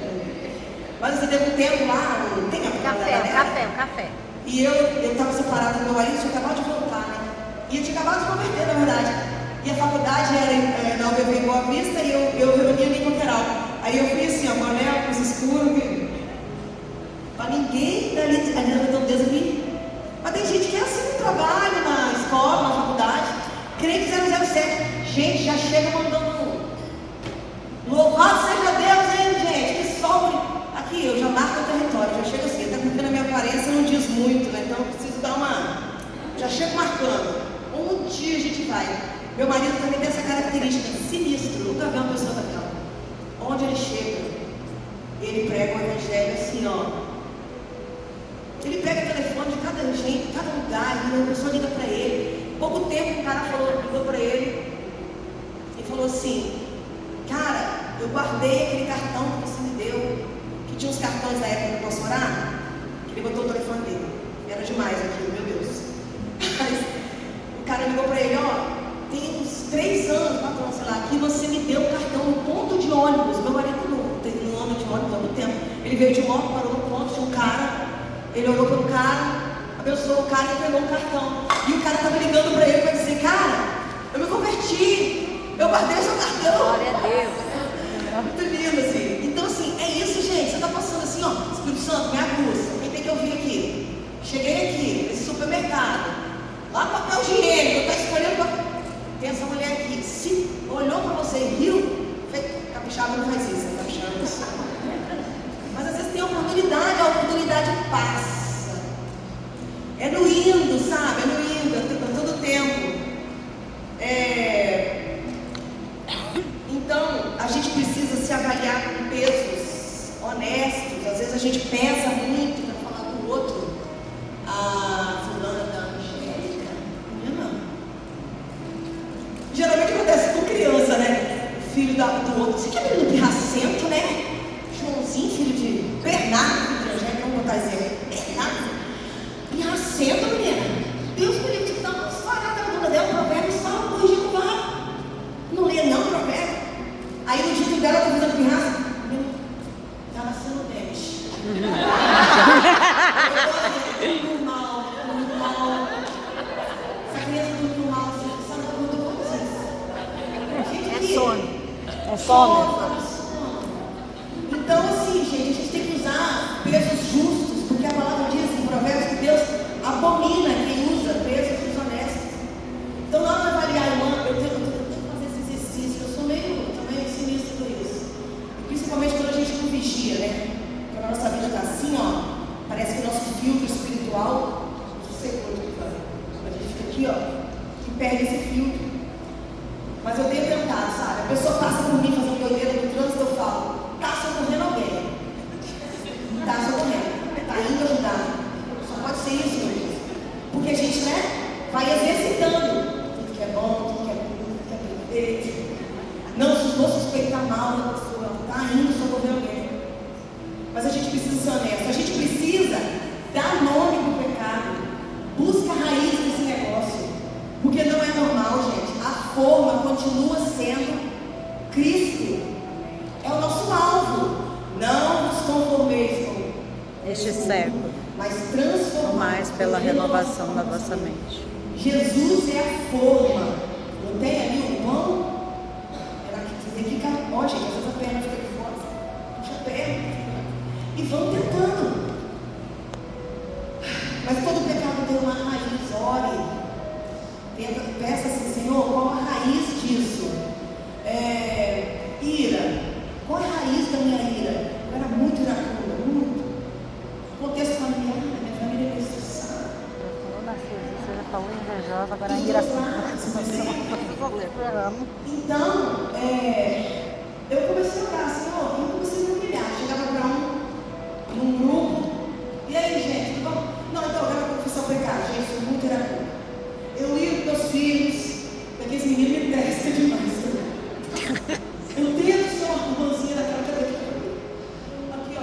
Mas você teve um tempo lá, um tempo. Café. E eu estava separada do meu marido, tinha acabado de voltar, né? E eu tinha acabado de converter, na verdade. E a faculdade era na UVV em Boa Vista e eu reunia em Coqueiral. Aí eu fui assim, ó, boné, óculos escuros, para ninguém dali na redondeza vir. Mas tem gente que é assim no trabalho, na escola, na faculdade. Crente 007. Gente, já chega mandando louvado seja Deus, hein, gente? Que sol bonito. Aqui, eu já marco o território, já chego assim, até porque na minha aparência não diz muito, né? Então eu preciso dar uma... Já chego marcando. Um dia a gente vai. Meu marido também tem essa característica sinistro. Nunca vi uma pessoa daquela. Onde ele chega, ele prega o evangelho assim, ó. Ele pega o telefone de cada gente, de cada lugar, e a pessoa liga para ele. Pouco tempo o cara ligou para ele e falou assim, cara, eu guardei aquele cartão que você me deu, que tinha uns cartões da época do Posso Orar, que ele botou o telefone dele. Era demais aquilo, meu Deus. Mas o cara ligou para ele, ó, tem uns 3 anos, 4 anos, sei lá, que você me deu o cartão no ponto de ônibus. Meu marido não anda de ônibus há muito tempo. Ele veio de moto, parou no ponto, tinha um cara. Ele olhou para o cara, abençoou o cara e entregou um cartão. E o cara estava ligando para ele para dizer, cara, eu me converti, eu guardei o seu cartão. Glória a Deus. Muito lindo assim. Então assim, é isso, gente. Você está passando assim, ó, Espírito Santo, me aguça. Quem tem que ouvir aqui? Cheguei aqui, nesse supermercado, lá papel higiênico, está escolhendo. Tem essa mulher aqui, se olhou para você e riu, capixaba não faz isso, né? Capixaba não faz isso. Mas às vezes tem oportunidade, a oportunidade passa. É no indo, sabe? É no indo, é todo tempo. Então, a gente precisa se avaliar com pesos honestos. Às vezes a gente pesa muito para falar do outro. A fulana da Angélica. Não. Geralmente acontece com criança, né? O filho do outro. Você quer menino pirracento, né? Joãozinho, filho de Bernardo, filho de Angélica, vamos botar exemplo. Bernardo, pirracento, menina. Deus me livre de dar uma esfarada na bunda dela, provérbio, só corrigindo o vale. Não lê não, provérbio. Aí no dia dela, eu tô fazendo pirraça. Tá nascendo o dente. Muito mal. Essa criança muito mal, sabe quando eu vou dizer? É sono. É sono. Então, assim, gente, a gente tem que usar pesos justos, porque a palavra diz em Provérbios que Deus abomina quem usa pesos desonestos. Então, na hora de avaliar o ano, eu tenho que fazer esse exercício. Eu sou meio sinistro por isso. Principalmente quando a gente não vigia, né? Quando a nossa vida está assim, ó, parece que o nosso filtro espiritual, não sei como que fazer. A gente fica aqui, ó, e perde esse filtro. Mas eu tenho tentado, sabe? A pessoa passa por mim fazendo doideira no trânsito, eu falo, tá socorrendo alguém. Tá socorrendo. Tá indo ajudar. Só pode ser isso, meu Deus. Porque a gente, né, vai exercitando tudo que é bom, tudo que é bom, tudo que é perfeito. Não suspeitar mal da pessoa. Tá indo socorrer alguém. Mas a gente precisa ser honesto. A gente precisa dar nome pro pecado. Busca a raiz desse negócio. Porque não é normal, gente. A forma continua sendo Cristo. É o nosso alvo. Não nos conformeis com Este século, mas transformai mais pela renovação da vossa mente. Jesus é a forma. Não tem ali o pão? Ela quer dizer que ó, gente, às vezes a perna fica de fora. Puxa a perna. E vão tentando. Mas todo pecado tem uma raiz. Ore. Peça assim, Senhor, qual a raiz disso? Ira. Qual é a raiz da minha ira? Eu era muito iracunda, muito. Contexto familiar, minha família é estressada. Você já falou invejosa, agora é iracunda. Então, eu comecei a orar, Senhor, e eu comecei a me humilhar. Chegava para num grupo, e aí, gente, tudo bom? Não, então eu quero confessar o pecado, gente, sou muito iracunda. Eu ligo para meus filhos, porque esse menino me testa demais também. Eu tento ser uma irmãzinha daquela que eu aqui, ó.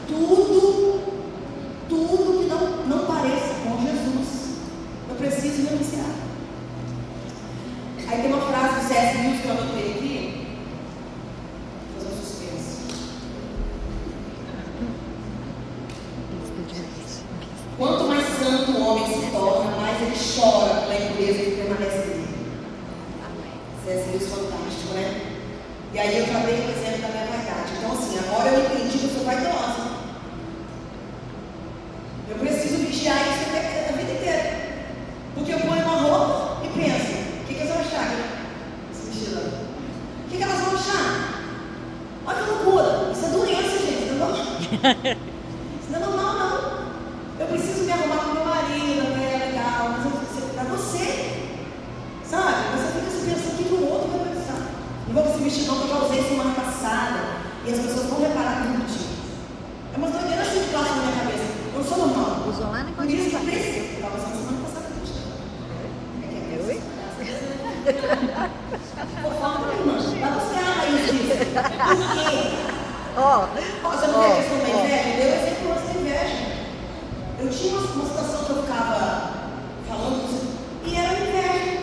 tudo que não pareça com Jesus, eu preciso renunciar. Aí tem uma frase do C.S. Lewis que eu anotei aqui, vou fazer um suspense. Quanto mais santo o homem se torna, mais ele chora pela impureza que permanece nele. C.S. Lewis fantástico, né? E aí eu já dei o exemplo da minha vaidade. Então assim, agora eu entendi que eu sou vaidosa. Eu preciso vigiar isso a vida inteira. Porque eu ponho uma roupa e penso, o que elas vão achar? Esse vestido. O que elas vão achar? Olha que loucura. Isso é doença, gente. Não é isso não é normal, não. Eu preciso me arrumar com meu marido, até legal, mas eu preciso pra você. Sabe? Você fica se pensando o que o outro vai pensar. Não vou com esse vestidão que eu já usei semana passada. E as pessoas vão reparar que eu repeti. É uma doideira assim de plástico na minha cabeça. Eu não sou normal. Usou lá na Por isso que eu preciso. Eu estava usando semana passada com vestido. Oi? Por favor, irmã, vai buscar a raiz disso. Por quê? Você não quer questão da inveja? Deu exemplo antes da inveja. Eu tinha uma situação que eu ficava falando e era inveja.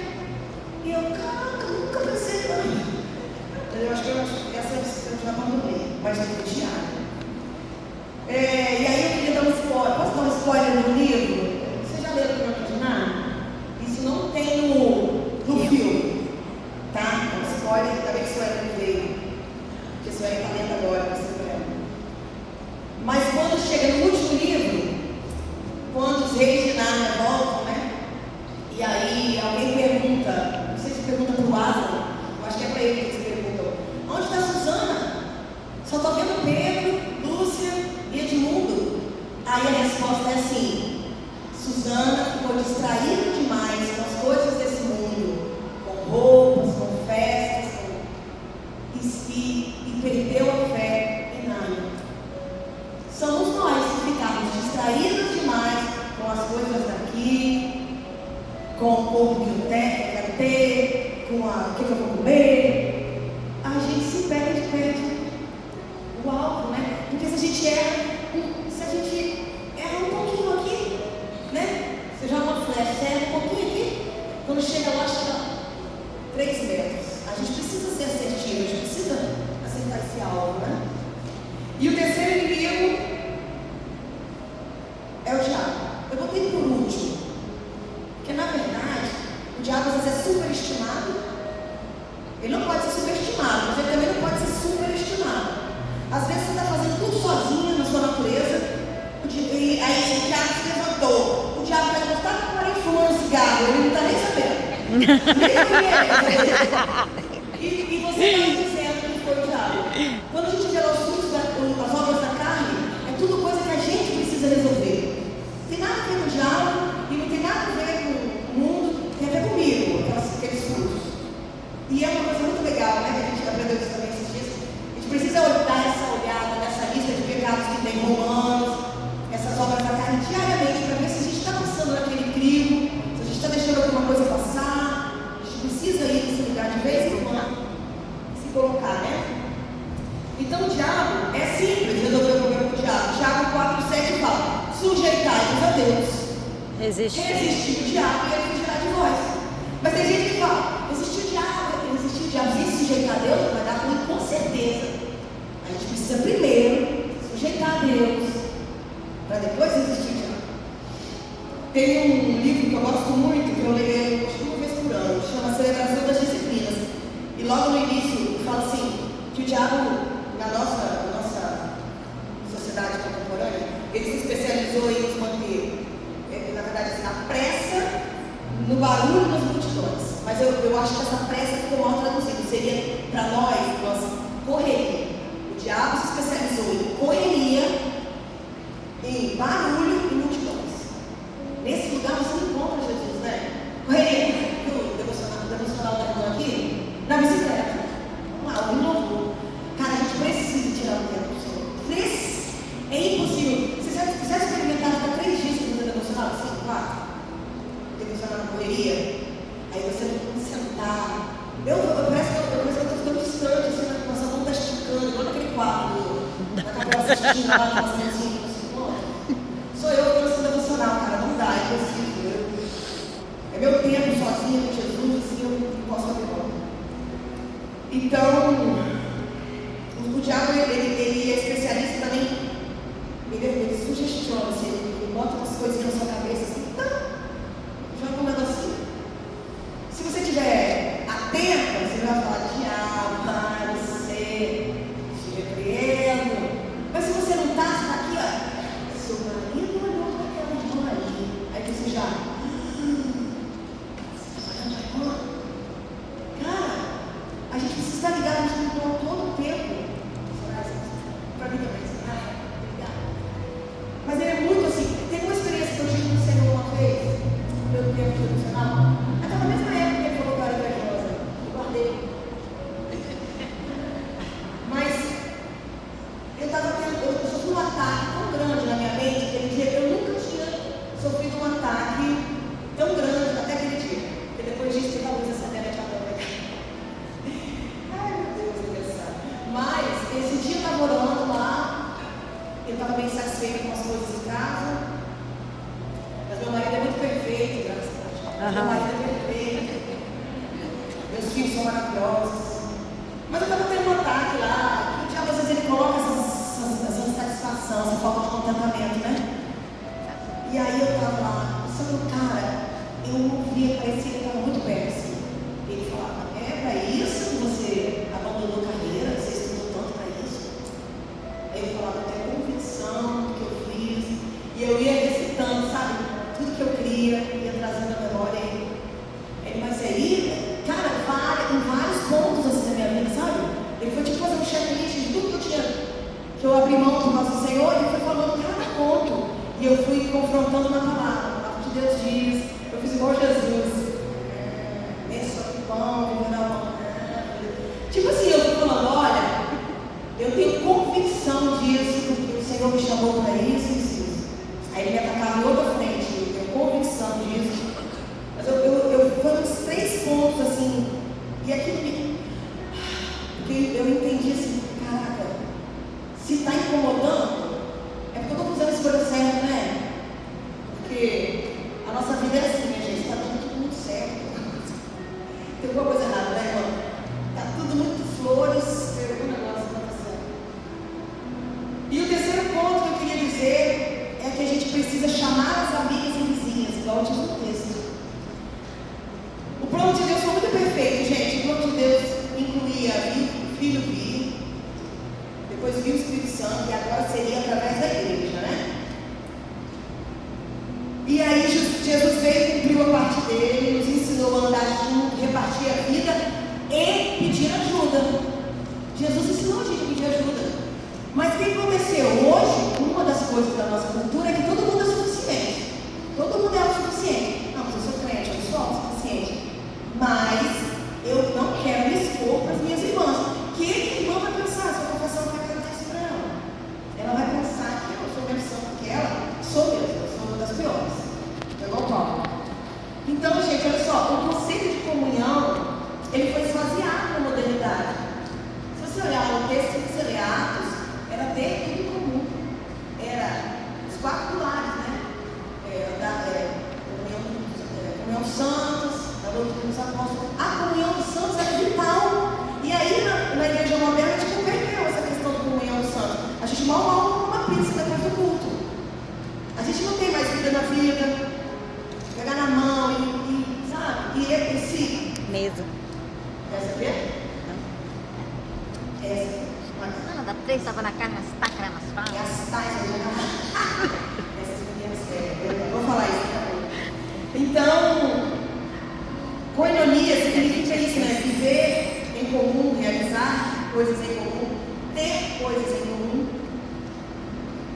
E eu, caraca, nunca pensei não. Eu acho que essa eu já abandonei, mas eu tinha. E aí eu queria dar um spoiler. Posso dar um spoiler no livro? Você já leu o Crônica de Nárnia? Isso não tem no filme. Tá? É um spoiler, ainda bem que o Sueli não veio. Porque o Sueli está lendo agora, para você ver. Mas quando chega no último livro, quando os reis de Nárnia voltam, né? E aí alguém pergunta, não sei se pergunta para o Lázaro, eu acho que é para ele que se perguntou, onde está a Susana? Só estou vendo Pedro, Lúcia e Edmundo. Aí a resposta é assim: Susana ficou distraída demais com as coisas desse mundo, com roupas, com festas, e perdeu a fé em Nárnia. Somos nós que ficamos distraídos demais com as coisas daqui, com o corpo que eu quero ter, com o que eu vou comer. A gente se pega de perto o alvo, né? Porque se a gente erra um pouquinho aqui, né? Você joga uma flecha, você erra um pouquinho aqui, quando chega lá, chega 3 metros. A gente precisa ser assertivo, a gente precisa acertar esse alvo, né? E o terceiro inimigo é o diabo. Eu botei por último, porque na verdade o diabo às vezes é superestimado. Ele não pode ser superestimado, mas ele também não pode ser superestimado. Às vezes você está fazendo tudo sozinho na sua natureza, e aí o diabo se levantou. O diabo vai gostar que parei fumando cigarro, ele não está nem sabendo. Nem sabendo. E você está dizendo que foi o diabo. Quando a gente vê os frutos, as obras da carne, é tudo coisa que a gente precisa resolver. Não tem nada a ver com o diabo e não tem nada a ver com o mundo, tem a ver comigo, aqueles frutos. E é uma coisa muito legal, né? Que a gente aprendeu isso também esses dias. A gente precisa dar essa olhada nessa lista de pecados que tem Romanos, essas obras da carne diariamente, para ver se a gente está passando naquele crivo, se a gente está deixando alguma coisa passar. A gente precisa ir nesse lugar de vez em quando, se colocar, né? Então o diabo é simples resolver o problema do diabo. Tiago 4,7 fala: sujeitai-vos a Deus. Resistir o diabo e ele fugirá de vós. Mas tem gente que fala: resistir o diabo, se sujeitar a Deus, vai dar ruim com certeza. A gente precisa primeiro sujeitar a Deus, para depois resistir o diabo. Tem um livro que eu gosto muito, que eu leio acho que uma vez por ano, chama Celebração das Disciplinas. E logo no início fala assim, que o diabo, na nossa sociedade contemporânea, ele se especializou em nos manter, na verdade, assim, na pressa, no barulho das multidões. Mas eu acho que essa pressa ficou mal traduzida. Seria para nós, correria. O diabo se especializou em correria, em barulho e multidões. Nesse lugar você não encontra Jesus, né? Correria. O devocional da irmã aqui, na bicicleta. Vamos lá, ouvindo louvor. Cara, a gente precisa tirar o tempo do Senhor. É impossível. Você já experimentar ficar 3 dias sem fazer devocional? 5, 4? Devocional na correria? Aí você não pode sentar. Parece que eu estou ficando distante, assim, nossa mão está esticando, igual naquele quadro da Capela assistindo lá, fazendo assim, sou eu que estou sendo devocional, cara, não dá, é possível. É meu tempo sozinho com Jesus, assim, eu não posso abrir mão. Então, o diabo, ele é especialista também, ele sugestiona, assim, ele bota umas coisinhas na sua cabeça, assim, joga um negocinho. Se você estiver atenta, você vai falar, diabo, você se repreendo. Mas se você não está, você está aqui, ó, seu marido olhou para aquela irmã ali. Aí você já, você está olhando para a irmã? Cara, a gente precisa estar ligado no espiritual todo o tempo. Para mim também, obrigada. Mas ele é muito assim, tem uma experiência que eu tive com o Senhor uma vez, no meu tempo de devocional. Até na mesma época que ele falou que eu era corajosa, eu guardei. Mas eu sofri um ataque tão grande na minha mente, aquele dia, eu nunca tinha sofrido um ataque tão grande até aquele dia. Porque depois disso, tem talvez essa internet agora. Ai, meu Deus, é engraçado. Mas, esse dia eu estava orando lá, eu estava bem satisfeita com as coisas em casa, mas meu marido é muito perfeito, graças a Deus. Meu marido é perfeito, meus filhos são maravilhosos. Mas eu estava tendo um ataque lá, que o diabo às vezes ele coloca essa insatisfação, essa falta de contentamento, né? E aí eu estava lá, só que o cara, eu ouvia, parecia que ele estava muito perto assim. Ele falava, é para isso que você abandonou a carreira, você estudou tanto para isso? Aí eu falava, eu tenho convicção do que eu fiz, e eu ia recitando, sabe, tudo que eu queria, ia trazendo a memória. Ele, mas aí, cara, em vários pontos assim da minha vida, sabe? Ele foi tipo fazer um checklist de tudo que eu tinha, que eu abri mão do nosso Senhor, e foi falando cada ponto. E eu fui confrontando na palavra. A palavra de Deus diz, eu fiz igual Jesus. Esse só que pão, viver na mão. Tipo assim, eu fui falando, olha, eu tenho convicção disso, porque o Senhor me chamou para isso. Aí ele me atacava em outra frente, eu tenho convicção disso. Mas foi uns 3 pontos assim, e aquilo me. Porque eu entendi assim, caraca, se está incomodando, é porque eu estou fazendo a escolha certa, né? Porque a nossa vida é assim, minha gente, está tudo muito certo. Tem alguma coisa errada, né, irmão? Está tudo muito flores, tem algum negócio que não está certo. E o terceiro ponto que eu queria dizer é que a gente precisa chamar as amigas e vizinhas, igual diz no texto. O plano de Deus foi muito perfeito, gente. O plano de Deus incluía o Filho vir, depois vir o Espírito Santo, e agora seria através da igreja, né? E aí Jesus veio, cumpriu a parte dele, nos ensinou a andar junto, repartir a vida e pedir ajuda. Jesus ensinou a gente a pedir ajuda. Mas o que aconteceu? Hoje, uma das coisas da nossa cultura é que todo mundo é suficiente. Todo mundo é autossuficiente. Não, mas eu sou crente, eu sou autossuficiente. Mas eu não quero me expor para as minhas irmãs. O que a irmã vai pensar se eu confessar uma coisa dessa para ela? Ela vai pensar que eu sou menos santa que ela. Sou mesmo, eu sou uma das piores. Eu não tomo. Então, gente, olha só, o conceito de comunhão, ele foi esvaziado na modernidade. Se você olhar o texto que você lê Atos, era ter tudo em comum. Era os 4 pilares, né? Comunhão dos santos, da doutrina dos apóstolos. A comunhão dos santos era vital. E aí, na igreja moderna, a gente converteu essa questão da comunhão dos santos. A gente mal come uma pizza depois do culto. A gente não tem mais vida na vida, pegar na mão e sabe? E esse... Mesa. Essa aqui? Não. Essa. Não, dá 3 tapas na cara, mas taca nas falas. E as tais, essas meninas, eu vou falar isso também. Então, koinonia significa isso, né? Viver em comum, realizar coisas em comum, ter coisas em comum.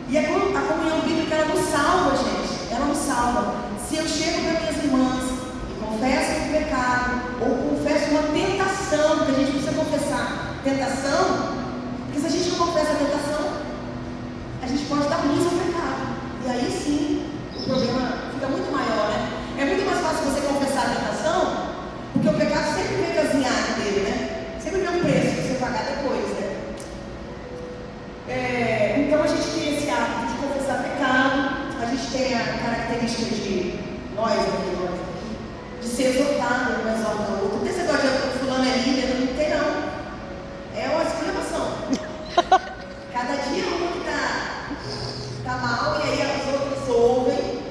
E a comunhão bíblica, ela nos salva, gente. Ela nos salva. Se eu chego para minhas irmãs e confesso um pecado, ou confesso uma tentação, porque a gente precisa confessar tentação, porque se a gente não confessa a tentação, a gente pode dar luz ao pecado. E aí sim, o problema fica muito maior, né? É muito mais fácil você confessar a tentação, porque o pecado sempre vem casinhado dele, né? Sempre vem um preço para você pagar depois, né? Então a gente característica de nós aqui, de ser exortado, um exorta o outro. Não tem esse negócio de fulano é líder, não tem não. É uma exclamação. Cada dia uma que tá mal, e aí as outras ouvem.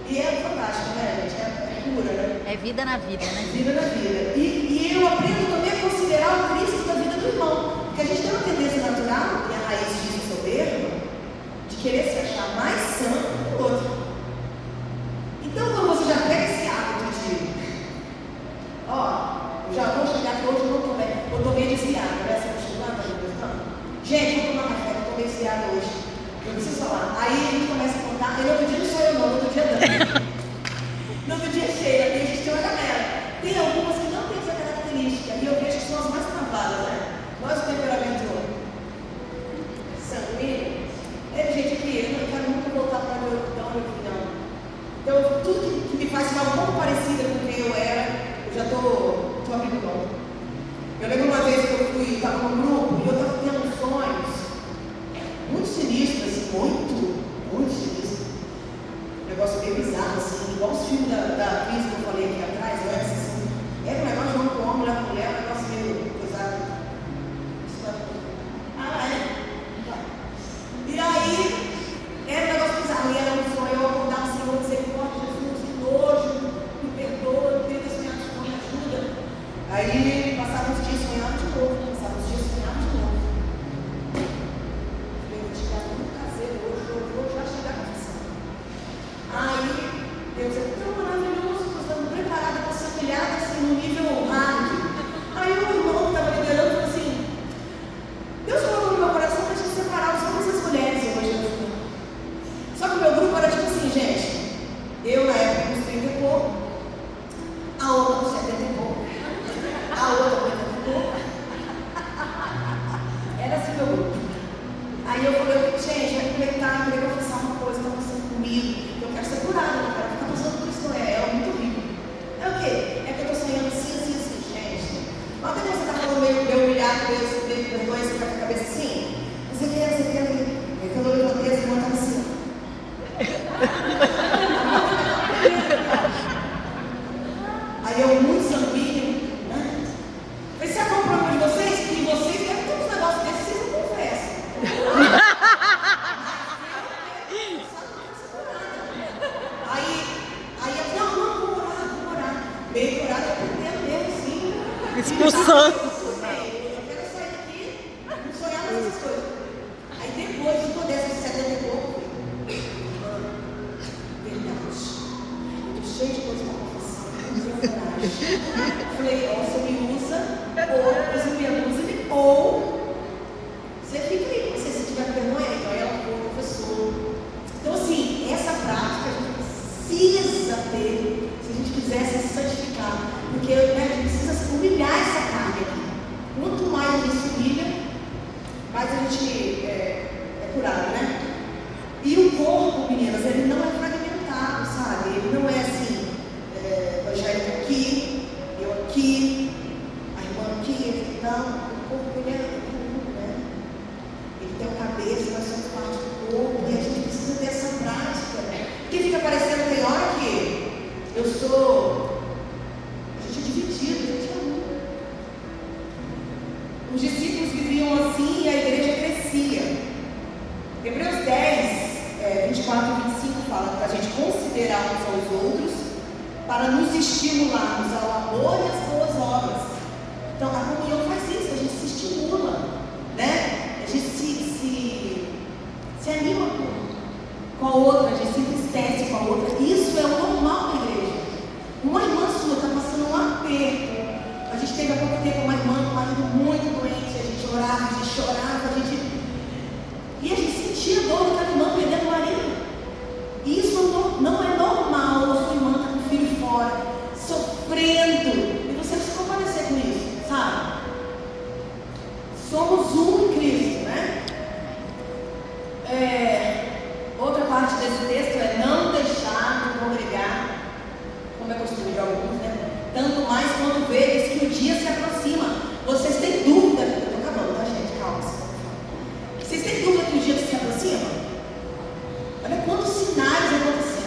E é fantástico, né, gente? É cura, né? É vida na vida, né? Vida na vida. E eu aprendo também a considerar o Cristo da vida do irmão. Porque a gente tem uma tendência natural, e a raiz disso é soberba, de querer se achar mais santo que o outro. Então, quando você já pega esse hábito de, eu já vou chegar que hoje eu tomei desviada, né? Você está estudando? Gente, vou tomar café, eu tomei desviada hoje. Eu preciso falar. Aí a gente começa a contar, e no outro dia não sou eu não, no outro dia não. No outro dia cheio, aqui a gente tem uma galera. Tem algumas que não têm essa característica, e eu vejo que são as mais travadas, né? Nosso temperamento sanguíneo. Gente aqui, eu não quero nunca voltar para onde eu fui, não. Então, tudo que me faz ficar um pouco parecida com quem eu era, eu já tô amigo bom. Eu lembro uma vez que eu estava num grupo, e eu estava tendo sonhos muito sinistros, muito sinistros. Um negócio meio bizarro, assim, igual os filmes da crise que eu falei aqui atrás, assim. Era um negócio de homem, mulher, um negócio meio pesado. E aí, era um negócio bizarro, e era um sonho, eu acordava assim, eu misericórdia, Jesus, que nojo, me perdoa, tenta sonhar de novo, me ajuda. Aí, passava uns dias, sonhava de novo, Eu vou chegar no caseiro hoje, eu vou já chegar na missão. Aí, Deus é tão maravilhoso, nós estamos preparados para ser humilhados assim, no nível hard. Aí o irmão que estava liderando falou assim, Deus colocou no meu coração para a gente separar os homens e as mulheres hoje. Só que o meu grupo era tipo assim, gente, eu na época com uns 30 e pouco, a outra com 70 e pouco, a outra com 80 e pouco. Era assim meu grupo. Aí eu falei, gente, vai completar, eu queria confessar uma coisa que está passando comigo, eu quero ser curada, eu quero ficar passando por isso, não é muito horrível. É o quê? É que eu estou sonhando assim, gente. Mas até você está falando meio humilhado, meio vergonha, você fica com a cabeça assim, você quer. Aí quando eu levantei, a irmã estava assim. Aí eu, muito sanguíneo, né? Falei, sabe qual é o problema de vocês? Que vocês querem todos os negócios desses, vocês não confessam. Aí eu falei, não, vou orar. Meio curado, eu pretendo mesmo, sim. Expulsando. Eu quero sair daqui, não sonhar mais essas coisas. Aí depois de uma dessas 70 e pouco, verdade, eu estou cheio de coisa para confessar, eu falei, ó, você me usa, ou você me abusa, ou você fica aí, se tiver vergonha, então ela foi professor. Então assim, essa prática a gente precisa ter, se a gente quiser se santificar, porque a gente precisa humilhar essa carne aqui. Quanto mais a gente se humilha, mais a gente é curado, né? E o corpo, meninas, ele não é fragmentado, sabe? Ele não é assim, evangélico aqui, eu aqui, a irmã aqui, não. O corpo, ele é né? Ele tem uma cabeça, nós somos parte do corpo, e a gente precisa ter essa prática. Porque fica parecendo, tem hora que eu sou. A gente é dividido, a gente é um. Os discípulos viviam assim e a igreja crescia. Hebreus 10, 24 e 25 fala para a gente considerar uns aos outros para nos estimularmos ao amor e às boas obras. Então a comunhão faz isso, a gente se estimula, né? A gente se anima com a outra, a gente se entristece com a outra. Isso é o normal da igreja. Uma irmã sua está passando um aperto. A gente teve há pouco tempo uma irmã com um marido muito doente, a gente orava, a gente chorava, e a gente sentia a dor daquela irmã perdendo o marido. E isso não é normal, a sua irmã está com o filho fora, sofrendo, e você não se compadecer com isso, sabe? Somos um em Cristo, né? Outra parte desse texto é não deixar de congregar, como é costume de alguns, né? Tanto mais quando vedes que o dia se aproxima. Vocês têm dúvida? Eu estou acabando, tá, gente? Calma. Vocês têm dúvida que o dia se aproxima? Olha quantos sinais acontecendo.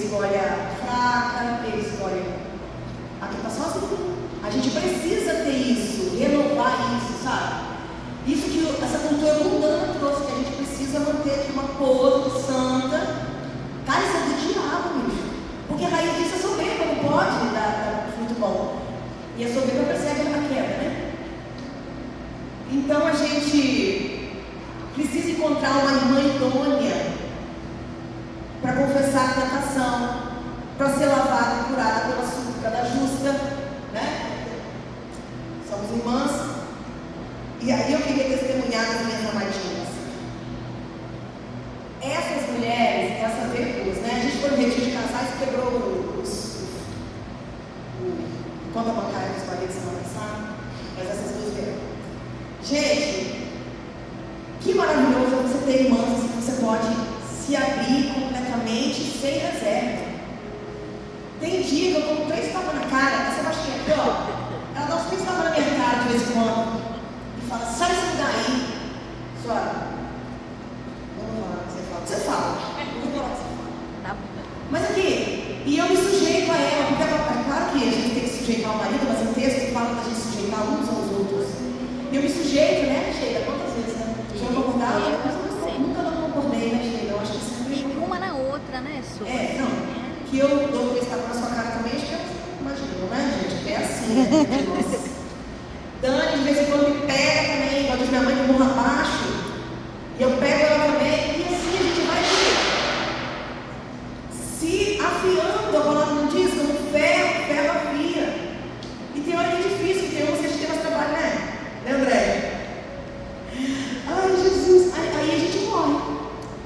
escolhe a fraca, ele escolhe a que está sozinha. A gente precisa ter isso, renovar isso, sabe? Isso que essa cultura mundana trouxe, que a gente precisa manter aqui uma pose santa. Cara, isso é do diabo, bicho. Porque a raiz disso é soberba, não pode dar fruto bom. E a soberba persegue a queda, né? Então a gente precisa encontrar uma irmã idônea para confessar a tentação, para ser lavada e curada pela súplica da justa, né? Somos irmãs. E aí eu queria testemunhar das minhas amadinhas. Essas mulheres, essas duas, né? A gente foi no retiro de casais e quebrou o conta bancária dos maridos semana passada, mas essas duas vieram. Gente, que maravilhoso você ter irmãs assim, que você pode se abrir completamente, sem reserva. Tem dia que eu dou 3 tapas na cara, essa baixinha aqui, ó, ela dá uns 3 tapas na minha cara de vez em quando e fala, sai desse lugar aí, sua. Vamos falar o que você fala. Você fala. Não vou falar o que você fala. Mas aqui, e eu me sujeito a ela, porque é claro que a gente tem que sujeitar o marido, mas o texto fala da gente sujeitar uns aos outros. E eu me sujeito, né, Sheila? Quantas vezes, né? Já concordava? Nunca não concordei, né, Sheila? Eu acho que sempre. Uma na outra, né, Su? Não. Que eu dou 3 tapas na sua cara também, acho que é imagina, né, gente? Que é assim, né? Nossa. Dani, de vez em quando, me pega também, igual diz minha mãe, de morra abaixo. E eu pego ela também, e assim a gente vai se afiando, a palavra não diz, como ferro afia. E tem hora que é difícil, tem umas que a gente tem mais trabalho, né? Né, André? Ai, Jesus, aí a gente morre.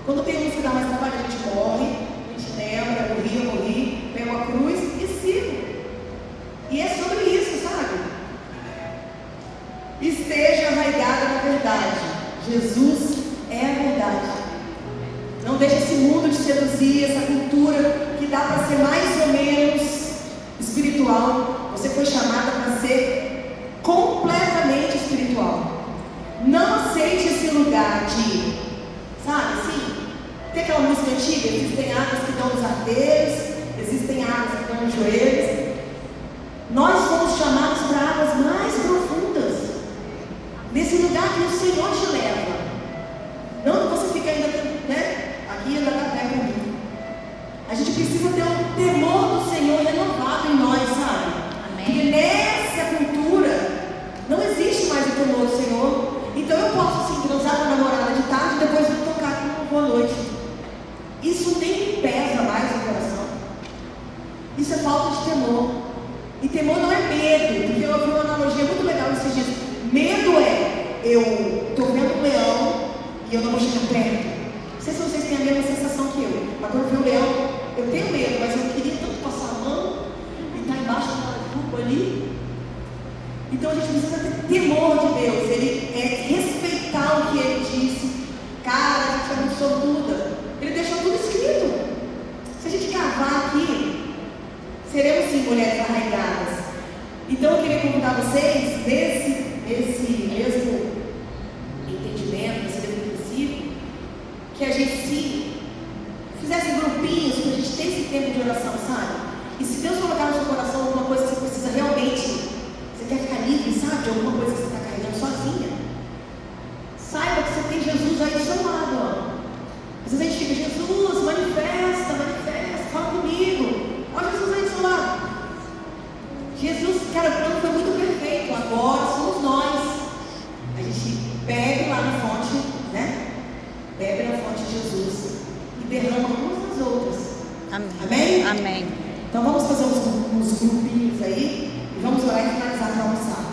Quando tem uns que dá mais trabalho, a gente morre, a gente lembra, eu morri, pego a cruz e sigo. E é sobre isso, sabe? Esteja arraigada na verdade. Jesus é a verdade. Não deixe esse mundo te seduzir, essa cultura que dá para ser mais ou menos espiritual. Você foi chamada para ser completamente espiritual. Não aceite esse lugar de, sabe assim, tem aquela música antiga, existem águas que dão nos arteiros, existem águas que dão nos joelhos. Nós fomos chamados para águas mais profundas, nesse lugar que o Senhor te leva. Não que você fica ainda, né? Aqui ainda está até comigo. A gente precisa ter um temor do Senhor renovado em nós, sabe? Amém. Porque nessa cultura não existe mais o temor do Senhor. Então eu posso sim transar com a namorada de tarde e depois vou tocar aqui uma boa noite. Isso nem me pesa mais no coração. Isso é falta de temor. E temor não é medo, porque eu ouvi uma analogia muito legal esses dias. Medo é, eu estou vendo um leão e eu não vou chegar perto. Não sei se vocês têm a mesma sensação que eu. Mas quando eu vi um leão, eu tenho medo, mas eu queria tanto passar a mão e estar embaixo daquela grupo ali. Então a gente precisa ter temor de Deus. Ele é respeitar o que Ele disse. Cara, a gente é muito sortuda. Ele deixou tudo escrito. Se a gente cavar aqui, seremos sim mulheres arraigadas. Então eu queria convidar vocês, nesse mesmo entendimento, nesse mesmo princípio, que a gente se fizesse grupinhos, para a gente ter esse tempo de oração, sabe? E se Deus colocar no seu coração alguma coisa que você precisa realmente, você quer ficar livre, sabe, de alguma coisa que você está carregando sozinha, saiba que você tem Jesus aí do seu lado, ó. Às vezes a gente fica, Jesus, manifesta, fala comigo. Olha Jesus aí do seu lado. Jesus, cara, o plano foi muito perfeito. Agora somos nós. A gente bebe lá na fonte, né? Bebe na fonte de Jesus e derrama umas nas outras. Amém. Amém? Amém. Então vamos fazer uns grupinhos aí e vamos orar e finalizar para almoçar.